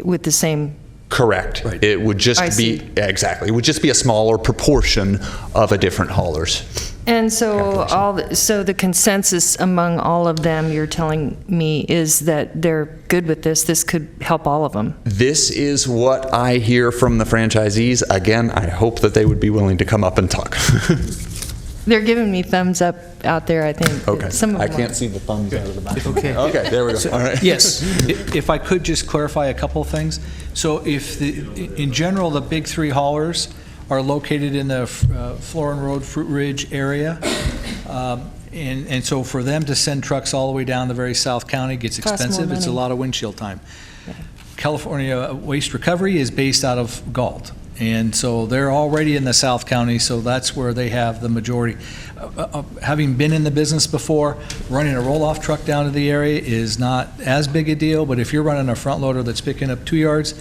with the same. Correct. Right. It would just be exactly. It would just be a smaller proportion of a different haulers. And so so the consensus among all of them, you're telling me, is that they're good with this. This could help all of them. This is what I hear from the franchisees. Again, I hope that they would be willing to come up and talk. They're giving me thumbs up out there, I think. Okay. Some of I them can't are. see the thumbs out of the back. Okay. Okay, there we go. All right. Yes. If I could just clarify a couple of things. So if in general, the big three haulers are located in the Florin Road, Fruit Ridge area. And so for them to send trucks all the way down the very South County gets Costs more expensive. It's a money. lot of windshield time. California Waste Recovery is based out of Galt. And so they're already in the South County, so that's where they have the majority. Having been in the business before, running a roll-off truck down to the area is not as big a deal, but if you're running a front loader that's picking up 2 yards,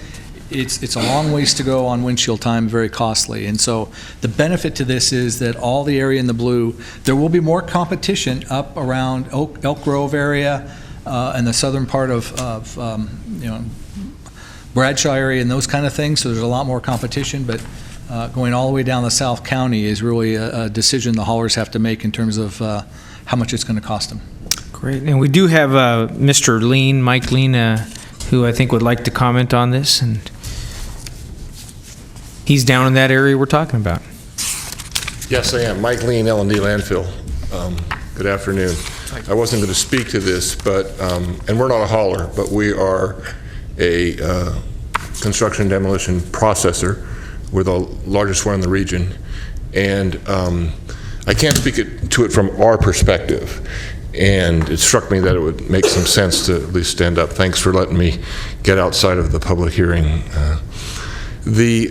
it's a long ways to go on windshield time, very costly. And so the benefit to this is that all the area in the blue, there will be more competition up around Elk Grove area and the southern part of Bradshaw area and those kind of things, so there's a lot more competition, but going all the way down the South County is really a decision the haulers have to make in terms of how much it's going to cost them. Great. And we do have Mr. Lean, Mike Lean, who I think would like to comment on this, and he's down in that area we're talking about. Yes, I am. Mike Lean, L&D Landfill. Good afternoon. I wasn't going to speak to this, but, and we're not a hauler, but we are a construction demolition processor. We're the largest one in the region. And I can't speak to it from our perspective. And it struck me that it would make some sense to at least stand up. Thanks for letting me get outside of the public hearing. The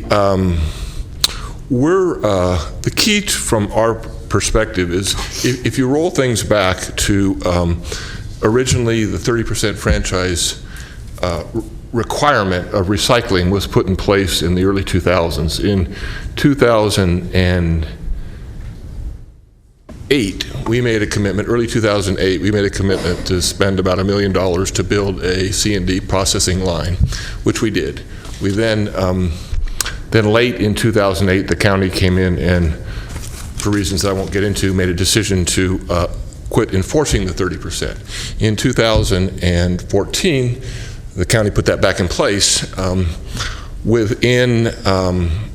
key from our perspective is if you roll things back to originally the 30% franchise requirement of recycling was put in place in the early 2000s. In 2008, we made a commitment, early 2008, we made a commitment to spend about $1 million to build a C&D processing line, which we did. We then late in 2008, the county came in and, for reasons I won't get into, made a decision to quit enforcing the 30%. In 2014, the county put that back in place. Within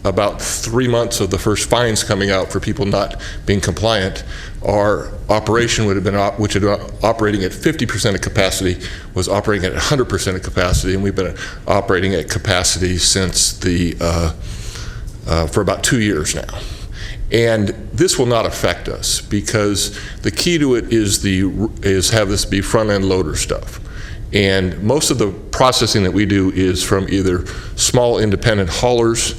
about 3 months of the first fines coming out for people not being compliant, our operation would have been, which had been operating at 50% of capacity, was operating at 100% of capacity, and we've been operating at capacity since for about 2 years now. And this will not affect us because the key to it is have this be front-end loader stuff. And most of the processing that we do is from either small independent haulers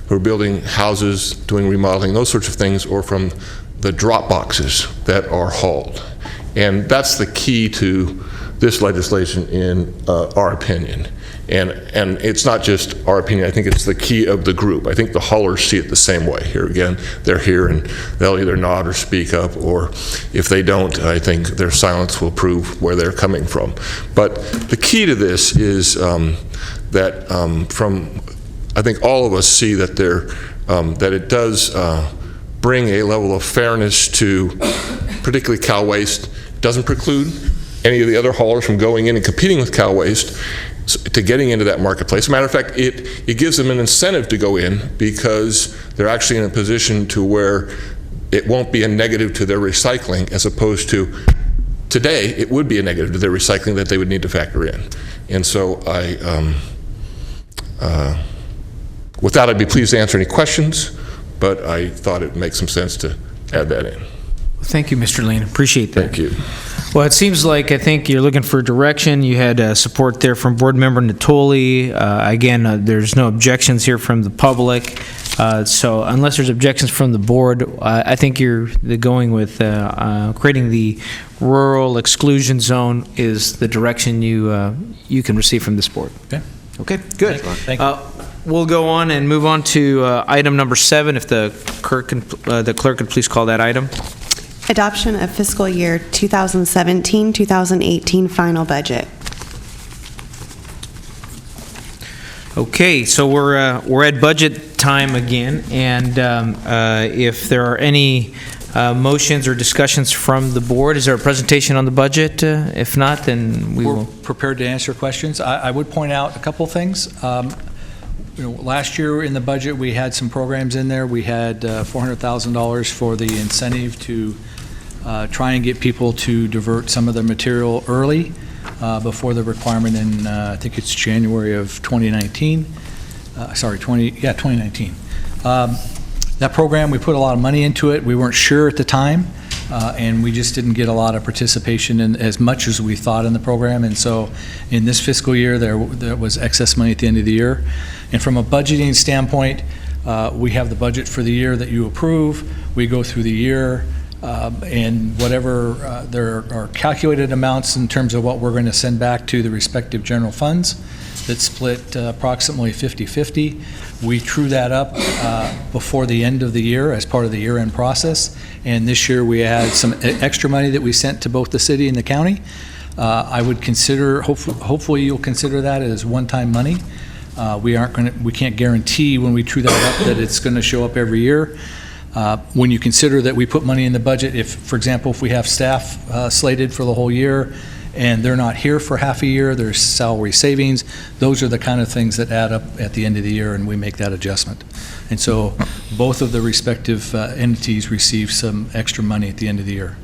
who are building houses, doing remodeling, those sorts of things, or from the drop boxes that are hauled. And that's the key to this legislation in our opinion. And it's not just our opinion, I think it's the key of the group. I think the haulers see it the same way. Here again, they're here and they'll either nod or speak up, or if they don't, I think their silence will prove where they're coming from. But the key to this is that I think all of us see that that it does bring a level of fairness to particularly Cal Waste. It doesn't preclude any of the other haulers from going in and competing with Cal Waste to getting into that marketplace. As a matter of fact, it gives them an incentive to go in because they're actually in a position to where it won't be a negative to their recycling, as opposed to today, it would be a negative to their recycling that they would need to factor in. And so with that, I'd be pleased to answer any questions, but I thought it would make some sense to add that in. Thank you, Mr. Lean. Appreciate that. Thank you. Well, it seems like I think you're looking for direction. You had support there from Board Member Natoli. Again, there's no objections here from the public. So unless there's objections from the board, I think you're going with creating the rural exclusion zone is the direction you can receive from this board. Okay. Okay, good. Thank you. We'll go on and move on to item number 7. If the clerk could please call that item. Adoption of fiscal year 2017-2018 final budget. Okay, so we're at budget time again, and if there are any motions or discussions from the board? Is there a presentation on the budget? If not, then we We're will. prepared to answer questions. I would point out a couple things. Last year in the budget, we had some programs in there. We had $400,000 for the incentive to try and get people to divert some of their material early before the requirement in, I think it's January of 2019. 2019. That program, we put a lot of money into it. We weren't sure at the time, and we just didn't get a lot of participation in as much as we thought in the program. And so in this fiscal year, there was excess money at the end of the year. And from a budgeting standpoint, we have the budget for the year that you approve. We go through the year, and whatever there are calculated amounts in terms of what we're going to send back to the respective general funds that's split approximately 50-50. We true that up before the end of the year as part of the year-end process. And this year we had some extra money that we sent to both the city and the county. I would consider, hopefully you'll consider that as one-time money. We can't guarantee when we true that up that it's going to show up every year. When you consider that we put money in the budget, if, for example, if we have staff slated for the whole year and they're not here for half a year, there's salary savings, those are the kind of things that add up at the end of the year, and we make that adjustment. And so both of the respective entities receive some extra money at the end of the year.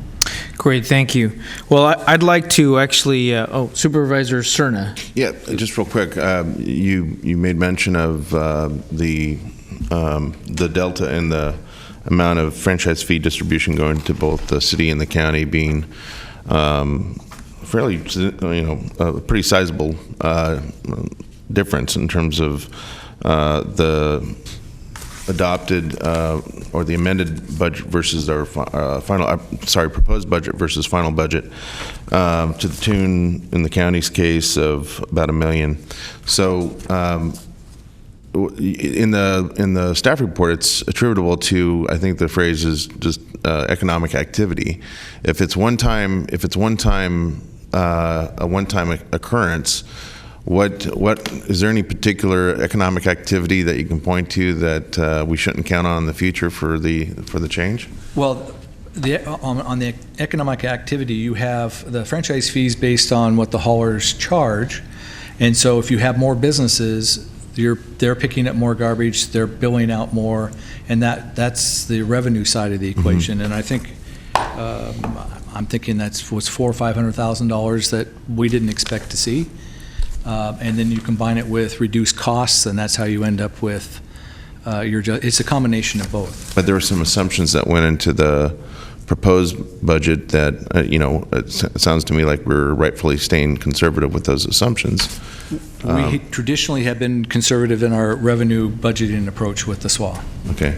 Great, thank you. Well, I'd like to actually, Supervisor Cerna. Yeah, just real quick, you made mention of the delta in the amount of franchise fee distribution going to both the city and the county being fairly, a pretty sizable difference in terms of the adopted or the amended budget versus our proposed budget versus final budget, to the tune, in the county's case, of about $1 million. So in the staff report, it's attributable to, I think the phrase is just economic activity. If it's a one-time occurrence, what is there any particular economic activity that you can point to that we shouldn't count on in the future for the change? Well, on the economic activity, you have the franchise fees based on what the haulers charge, and so if you have more businesses, they're picking up more garbage, they're billing out more, and that's the revenue side of the equation. And I think I'm thinking was $400,000 or $500,000 that we didn't expect to see. And then you combine it with reduced costs, and that's how you end up with it's a combination of both. But there were some assumptions that went into the proposed budget that, it sounds to me like we're rightfully staying conservative with those assumptions. We traditionally have been conservative in our revenue budgeting approach with the SWA. Okay.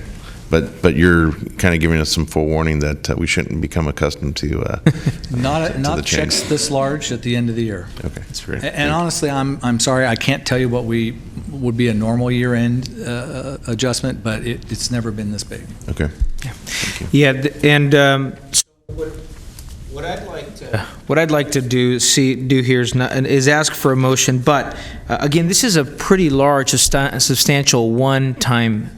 But you're kind of giving us some forewarning that we shouldn't become accustomed to not checks this large at the end of the year. Okay, that's great. And honestly, I'm sorry, I can't tell you what would be a normal year-end adjustment, but it's never been this big. Okay. Yeah. Thank you. Yeah, and so what I'd like to do here is ask for a motion, but again, this is a pretty large, substantial one-time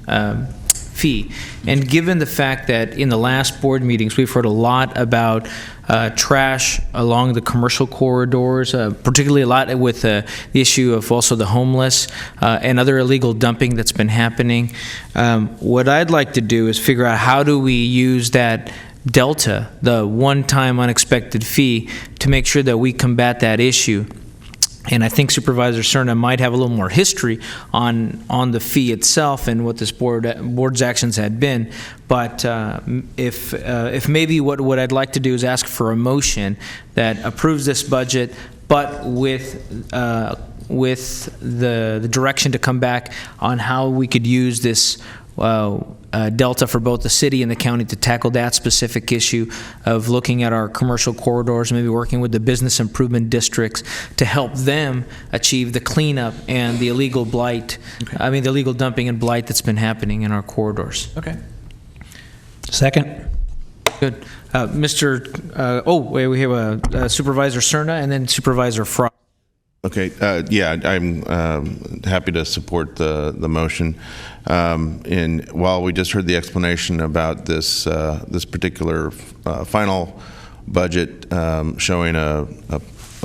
fee. And given the fact that in the last board meetings, we've heard a lot about trash along the commercial corridors, particularly a lot with the issue of also the homeless and other illegal dumping that's been happening. What I'd like to do is figure out how do we use that delta, the one-time unexpected fee, to make sure that we combat that issue. And I think Supervisor Cerna might have a little more history on the fee itself and what this board's actions had been. But if maybe what I'd like to do is ask for a motion that approves this budget, but with the direction to come back on how we could use this delta for both the city and the county to tackle that specific issue of looking at our commercial corridors, maybe working with the business improvement districts to help them achieve the cleanup and the illegal blight, the illegal dumping and blight that's been happening in our corridors. Okay. Second. Good. We have Supervisor Cerna and then Supervisor Frost. Okay, yeah, I'm happy to support the motion. And while we just heard the explanation about this this particular final budget showing a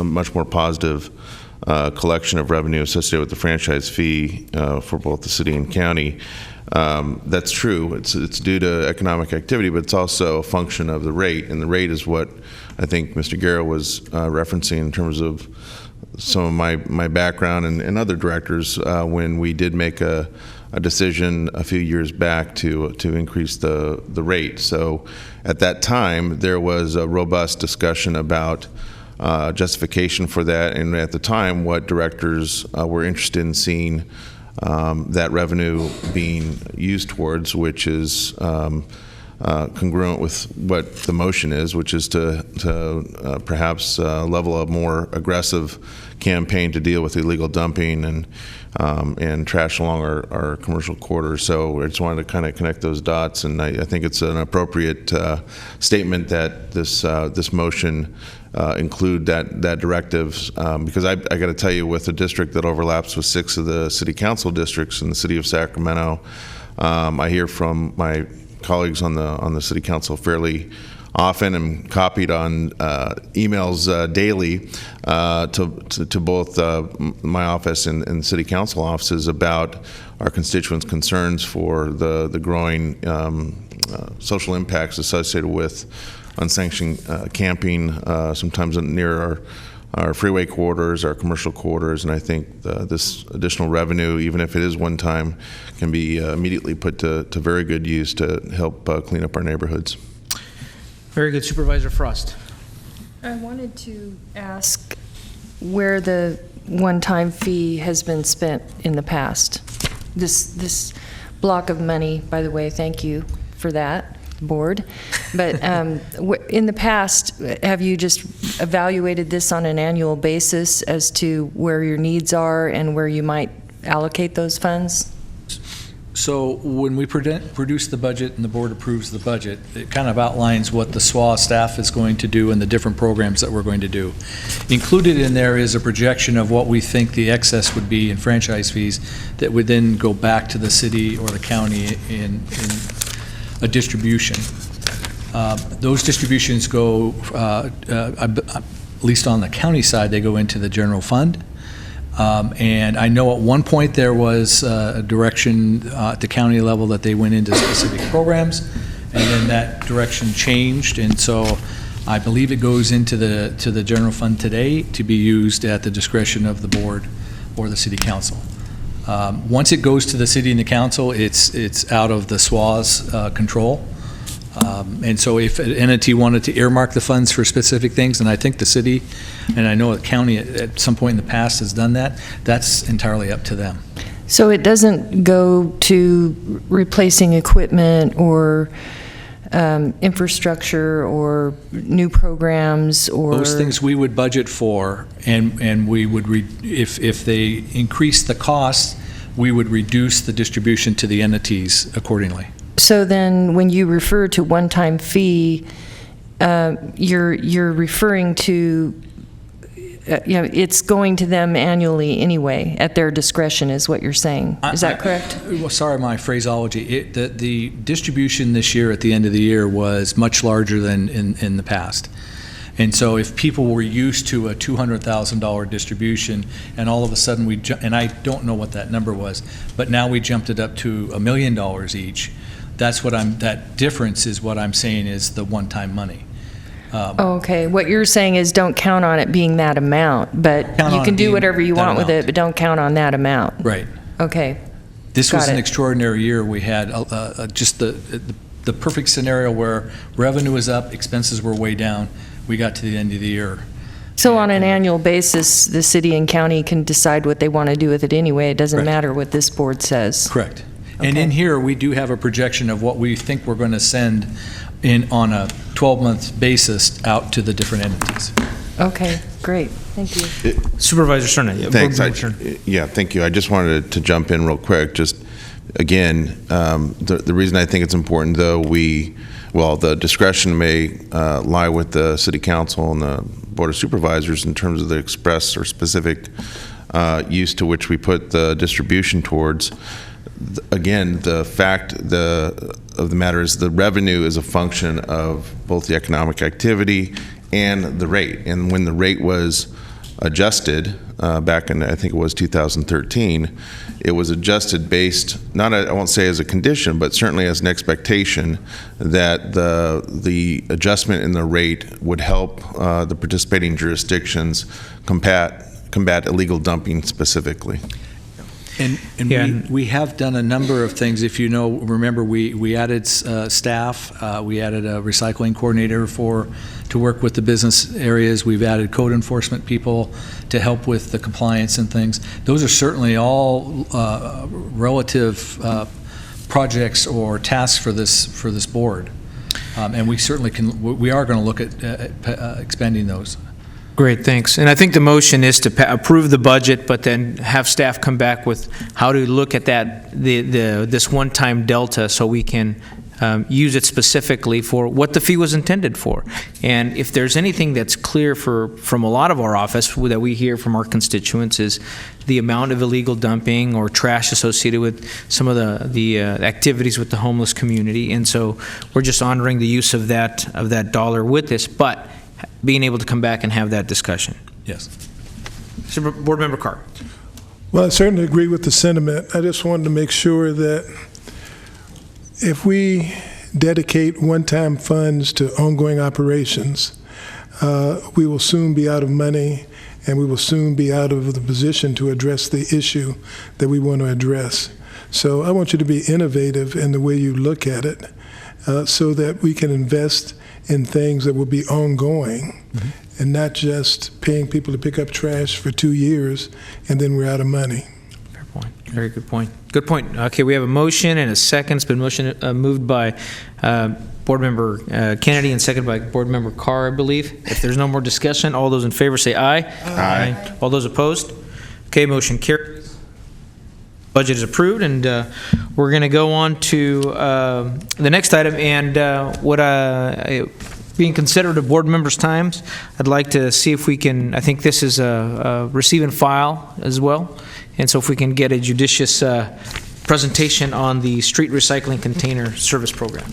much more positive collection of revenue associated with the franchise fee for both the city and county, that's true. It's due to economic activity, but it's also a function of the rate, and the rate is what I think Mr. Guerra was referencing in terms of some of my background and other directors when we did make a decision a few years back to increase the rate. So at that time, there was a robust discussion about justification for that, and at the time, what directors were interested in seeing that revenue being used towards, which is congruent with what the motion is, which is to perhaps level a more aggressive campaign to deal with illegal dumping and trash along our commercial corridors. So I just wanted to kind of connect those dots, and I think it's an appropriate statement that this motion include that directive, because I got to tell you, with a district that overlaps with 6 of the city council districts in the city of Sacramento, I hear from my colleagues on the city council fairly often, and copied on emails daily to both my office and city council offices about our constituents' concerns for the growing social impacts associated with unsanctioned camping, sometimes near our freeway corridors, our commercial corridors, and I think this additional revenue, even if it is one time, can be immediately put to very good use to help clean up our neighborhoods. Very good. Supervisor Frost. I wanted to ask where the one-time fee has been spent in the past. This block of money, by the way, thank you for that, board. But in the past, have you just evaluated this on an annual basis as to where your needs are and where you might allocate those funds? So when we produce the budget and the board approves the budget, it kind of outlines what the SWA staff is going to do and the different programs that we're going to do. Included in there is a projection of what we think the excess would be in franchise fees that would then go back to the city or the county in a distribution. Those distributions go, at least on the county side, they go into the general fund. And I know at one point there was a direction at the county level that they went into specific programs, and then that direction changed, and so I believe it goes into the general fund today to be used at the discretion of the board or the city council. Once it goes to the city and the council, it's out of the SWA's control. And so if an entity wanted to earmark the funds for specific things, and I think the city, and I know the county at some point in the past has done that, that's entirely up to them. So it doesn't go to replacing equipment or infrastructure or new programs or... Those things we would budget for, and we would, if they increase the cost, we would reduce the distribution to the entities accordingly. So then when you refer to one-time fee, you're referring to, it's going to them annually anyway, at their discretion is what you're saying. Is that correct? Well, sorry, my phraseology. The distribution this year at the end of the year was much larger than in the past. And so if people were used to a $200,000 distribution and all of a sudden and I don't know what that number was, but now we jumped it up to $1 million each, that difference is what I'm saying is the one-time money. Okay, what you're saying is don't count on it being that amount, but you can do whatever you want with it, but don't count on that amount. Right. Okay. This was an extraordinary year. We had just the perfect scenario where revenue was up, expenses were way down. We got to the end of the year. So on an annual basis, the city and county can decide what they want to do with it anyway. It doesn't matter what this board says. Correct. Okay. And in here, we do have a projection of what we think we're going to send on a 12-month basis out to the different entities. Okay, great. Thank you. Supervisor Cerna. Thanks. Yeah, thank you. I just wanted to jump in real quick. Just again, the reason I think it's important, though, the discretion may lie with the City Council and the Board of Supervisors in terms of the express or specific use to which we put the distribution towards. Again, the fact of the matter is the revenue is a function of both the economic activity and the rate. And when the rate was adjusted back in, I think it was 2013, it was adjusted based, not, I won't say as a condition, but certainly as an expectation that the adjustment in the rate would help the participating jurisdictions combat illegal dumping specifically. And we have done a number of things. If you remember, we added staff. We added a recycling coordinator to work with the business areas. We've added code enforcement people to help with the compliance and things. Those are certainly all relative projects or tasks for this board, and we certainly we are going to look at expanding those. Great, thanks. And I think the motion is to approve the budget, but then have staff come back with how to look at that, this one-time delta, so we can use it specifically for what the fee was intended for. And if there's anything that's clear from a lot of our office that we hear from our constituents is the amount of illegal dumping or trash associated with some of the activities with the homeless community. And so we're just honoring the use of that dollar with this, but being able to come back and have that discussion. Yes. Board Member Carr. Well, I certainly agree with the sentiment. I just wanted to make sure that if we dedicate one-time funds to ongoing operations, we will soon be out of money, and we will soon be out of the position to address the issue that we want to address. So I want you to be innovative in the way you look at it, so that we can invest in things that will be ongoing, and not just paying people to pick up trash for 2 years and then we're out of money. Fair point. Very good point. Good point. Okay, we have a motion and a second. It's been moved by Board Member Kennedy and seconded by Board Member Carr, I believe. If there's no more discussion, all those in favor say aye. Aye. All those opposed? Okay, motion carries. Budget is approved, and we're going to go on to the next item. And being considerate of board members' times, I'd like to see if we can, I think this is a receive and file as well, and so if we can get a judicious presentation on the street recycling container service program.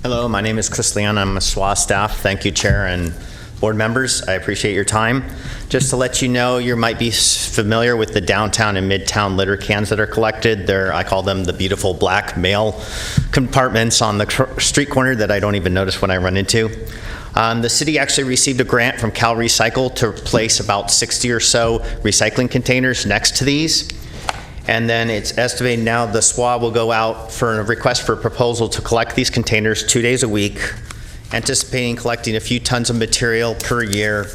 Hello, my name is Chris Leon. I'm a SWA staff. Thank you, Chair and board members. I appreciate your time. Just to let you know, you might be familiar with the downtown and midtown litter cans that are collected. I call them the beautiful black mail compartments on the street corner that I don't even notice when I run into. The city actually received a grant from Cal Recycle to replace about 60 or so recycling containers next to these. And then it's estimated now the SWA will go out for a request for a proposal to collect these containers 2 days a week, anticipating collecting a few tons of material per year,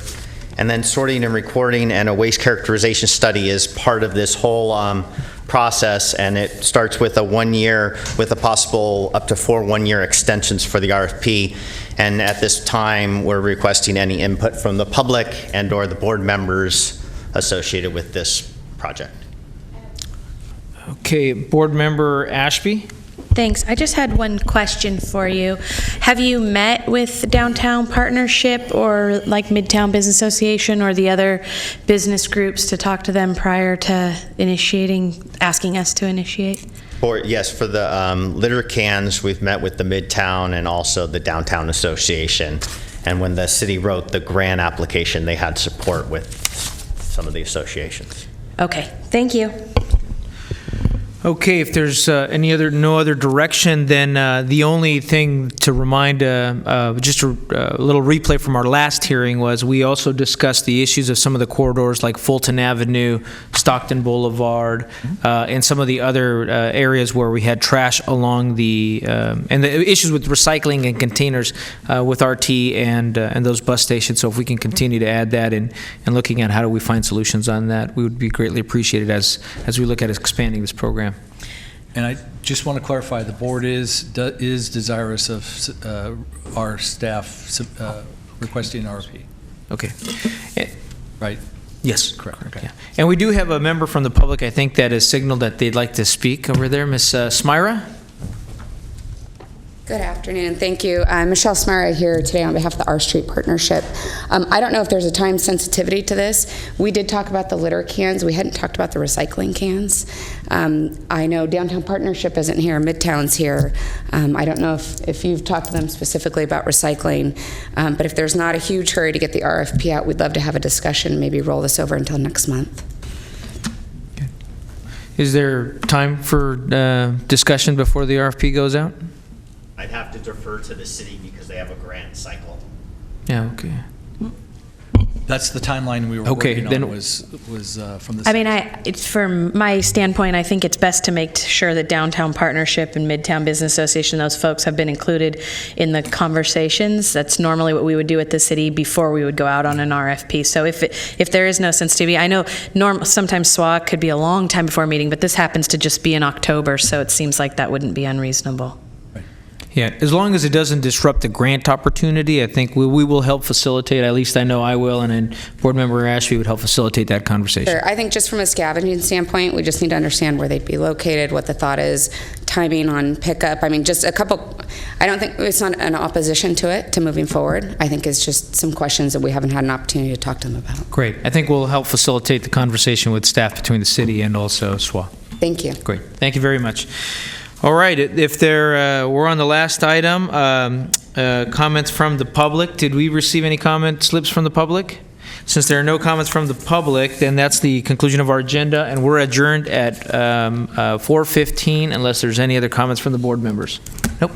and then sorting and recording, and a waste characterization study is part of this whole process, and it starts with a 1 year with a possible up to 4 one-year extensions for the RFP. And at this time, we're requesting any input from the public and or the board members associated with this project. Okay, Board Member Ashby. Thanks. I just had one question for you. Have you met with Downtown Partnership or like Midtown Business Association or the other business groups to talk to them prior to asking us to initiate? Yes, for the litter cans, we've met with the Midtown and also the Downtown Association. And when the city wrote the grant application, they had support with some of the associations. Okay, thank you. Okay, if there's no other direction, then the only thing to remind, just a little replay from our last hearing was we also discussed the issues of some of the corridors like Fulton Avenue, Stockton Boulevard, and some of the other areas where we had trash along the, and the issues with recycling and containers with RT and those bus stations. So if we can continue to add that and looking at how do we find solutions on that, we would be greatly appreciated as we look at expanding this program. And I just want to clarify, the board is desirous of our staff requesting an RFP. Okay. Right. Yes, correct. Yeah. And we do have a member from the public, I think, that has signaled that they'd like to speak over there. Ms. Smyra? Good afternoon. Thank you. I'm Michelle Smyra here today on behalf of the R Street Partnership. I don't know if there's a time sensitivity to this. We did talk about the litter cans. We hadn't talked about the recycling cans. I know Downtown Partnership isn't here. Midtown's here. I don't know if you've talked to them specifically about recycling, but if there's not a huge hurry to get the RFP out, we'd love to have a discussion, maybe roll this over until next month. Okay. Is there time for discussion before the RFP goes out? I'd have to defer to the city because they have a grant cycle. Yeah, okay. That's the timeline we were working on was from the I mean, from my standpoint, I think it's best to make sure that Downtown Partnership and Midtown Business Association, those folks have been included in the conversations. That's normally what we would do at the city before we would go out on an RFP. So if there is no sensitivity, I know sometimes SWA could be a long time before a meeting, but this happens to just be in October, so it seems like that wouldn't be unreasonable. Yeah, as long as it doesn't disrupt the grant opportunity, I think we will help facilitate, at least I know I will, and then Board Member Ashby would help facilitate that conversation. Sure. I think just from a scavenging standpoint, we just need to understand where they'd be located, what the thought is, timing on pickup. I mean, just a couple, I don't think, it's not an opposition to it, to moving forward. I think it's just some questions that we haven't had an opportunity to talk to them about. Great. I think we'll help facilitate the conversation with staff between the city and also SWA. Thank you. Great. Thank you very much. All right, if we're on the last item, comments from the public. Did we receive any comment slips from the public? Since there are no comments from the public, then that's the conclusion of our agenda, and we're adjourned at 4:15 unless there's any other comments from the board members. Nope.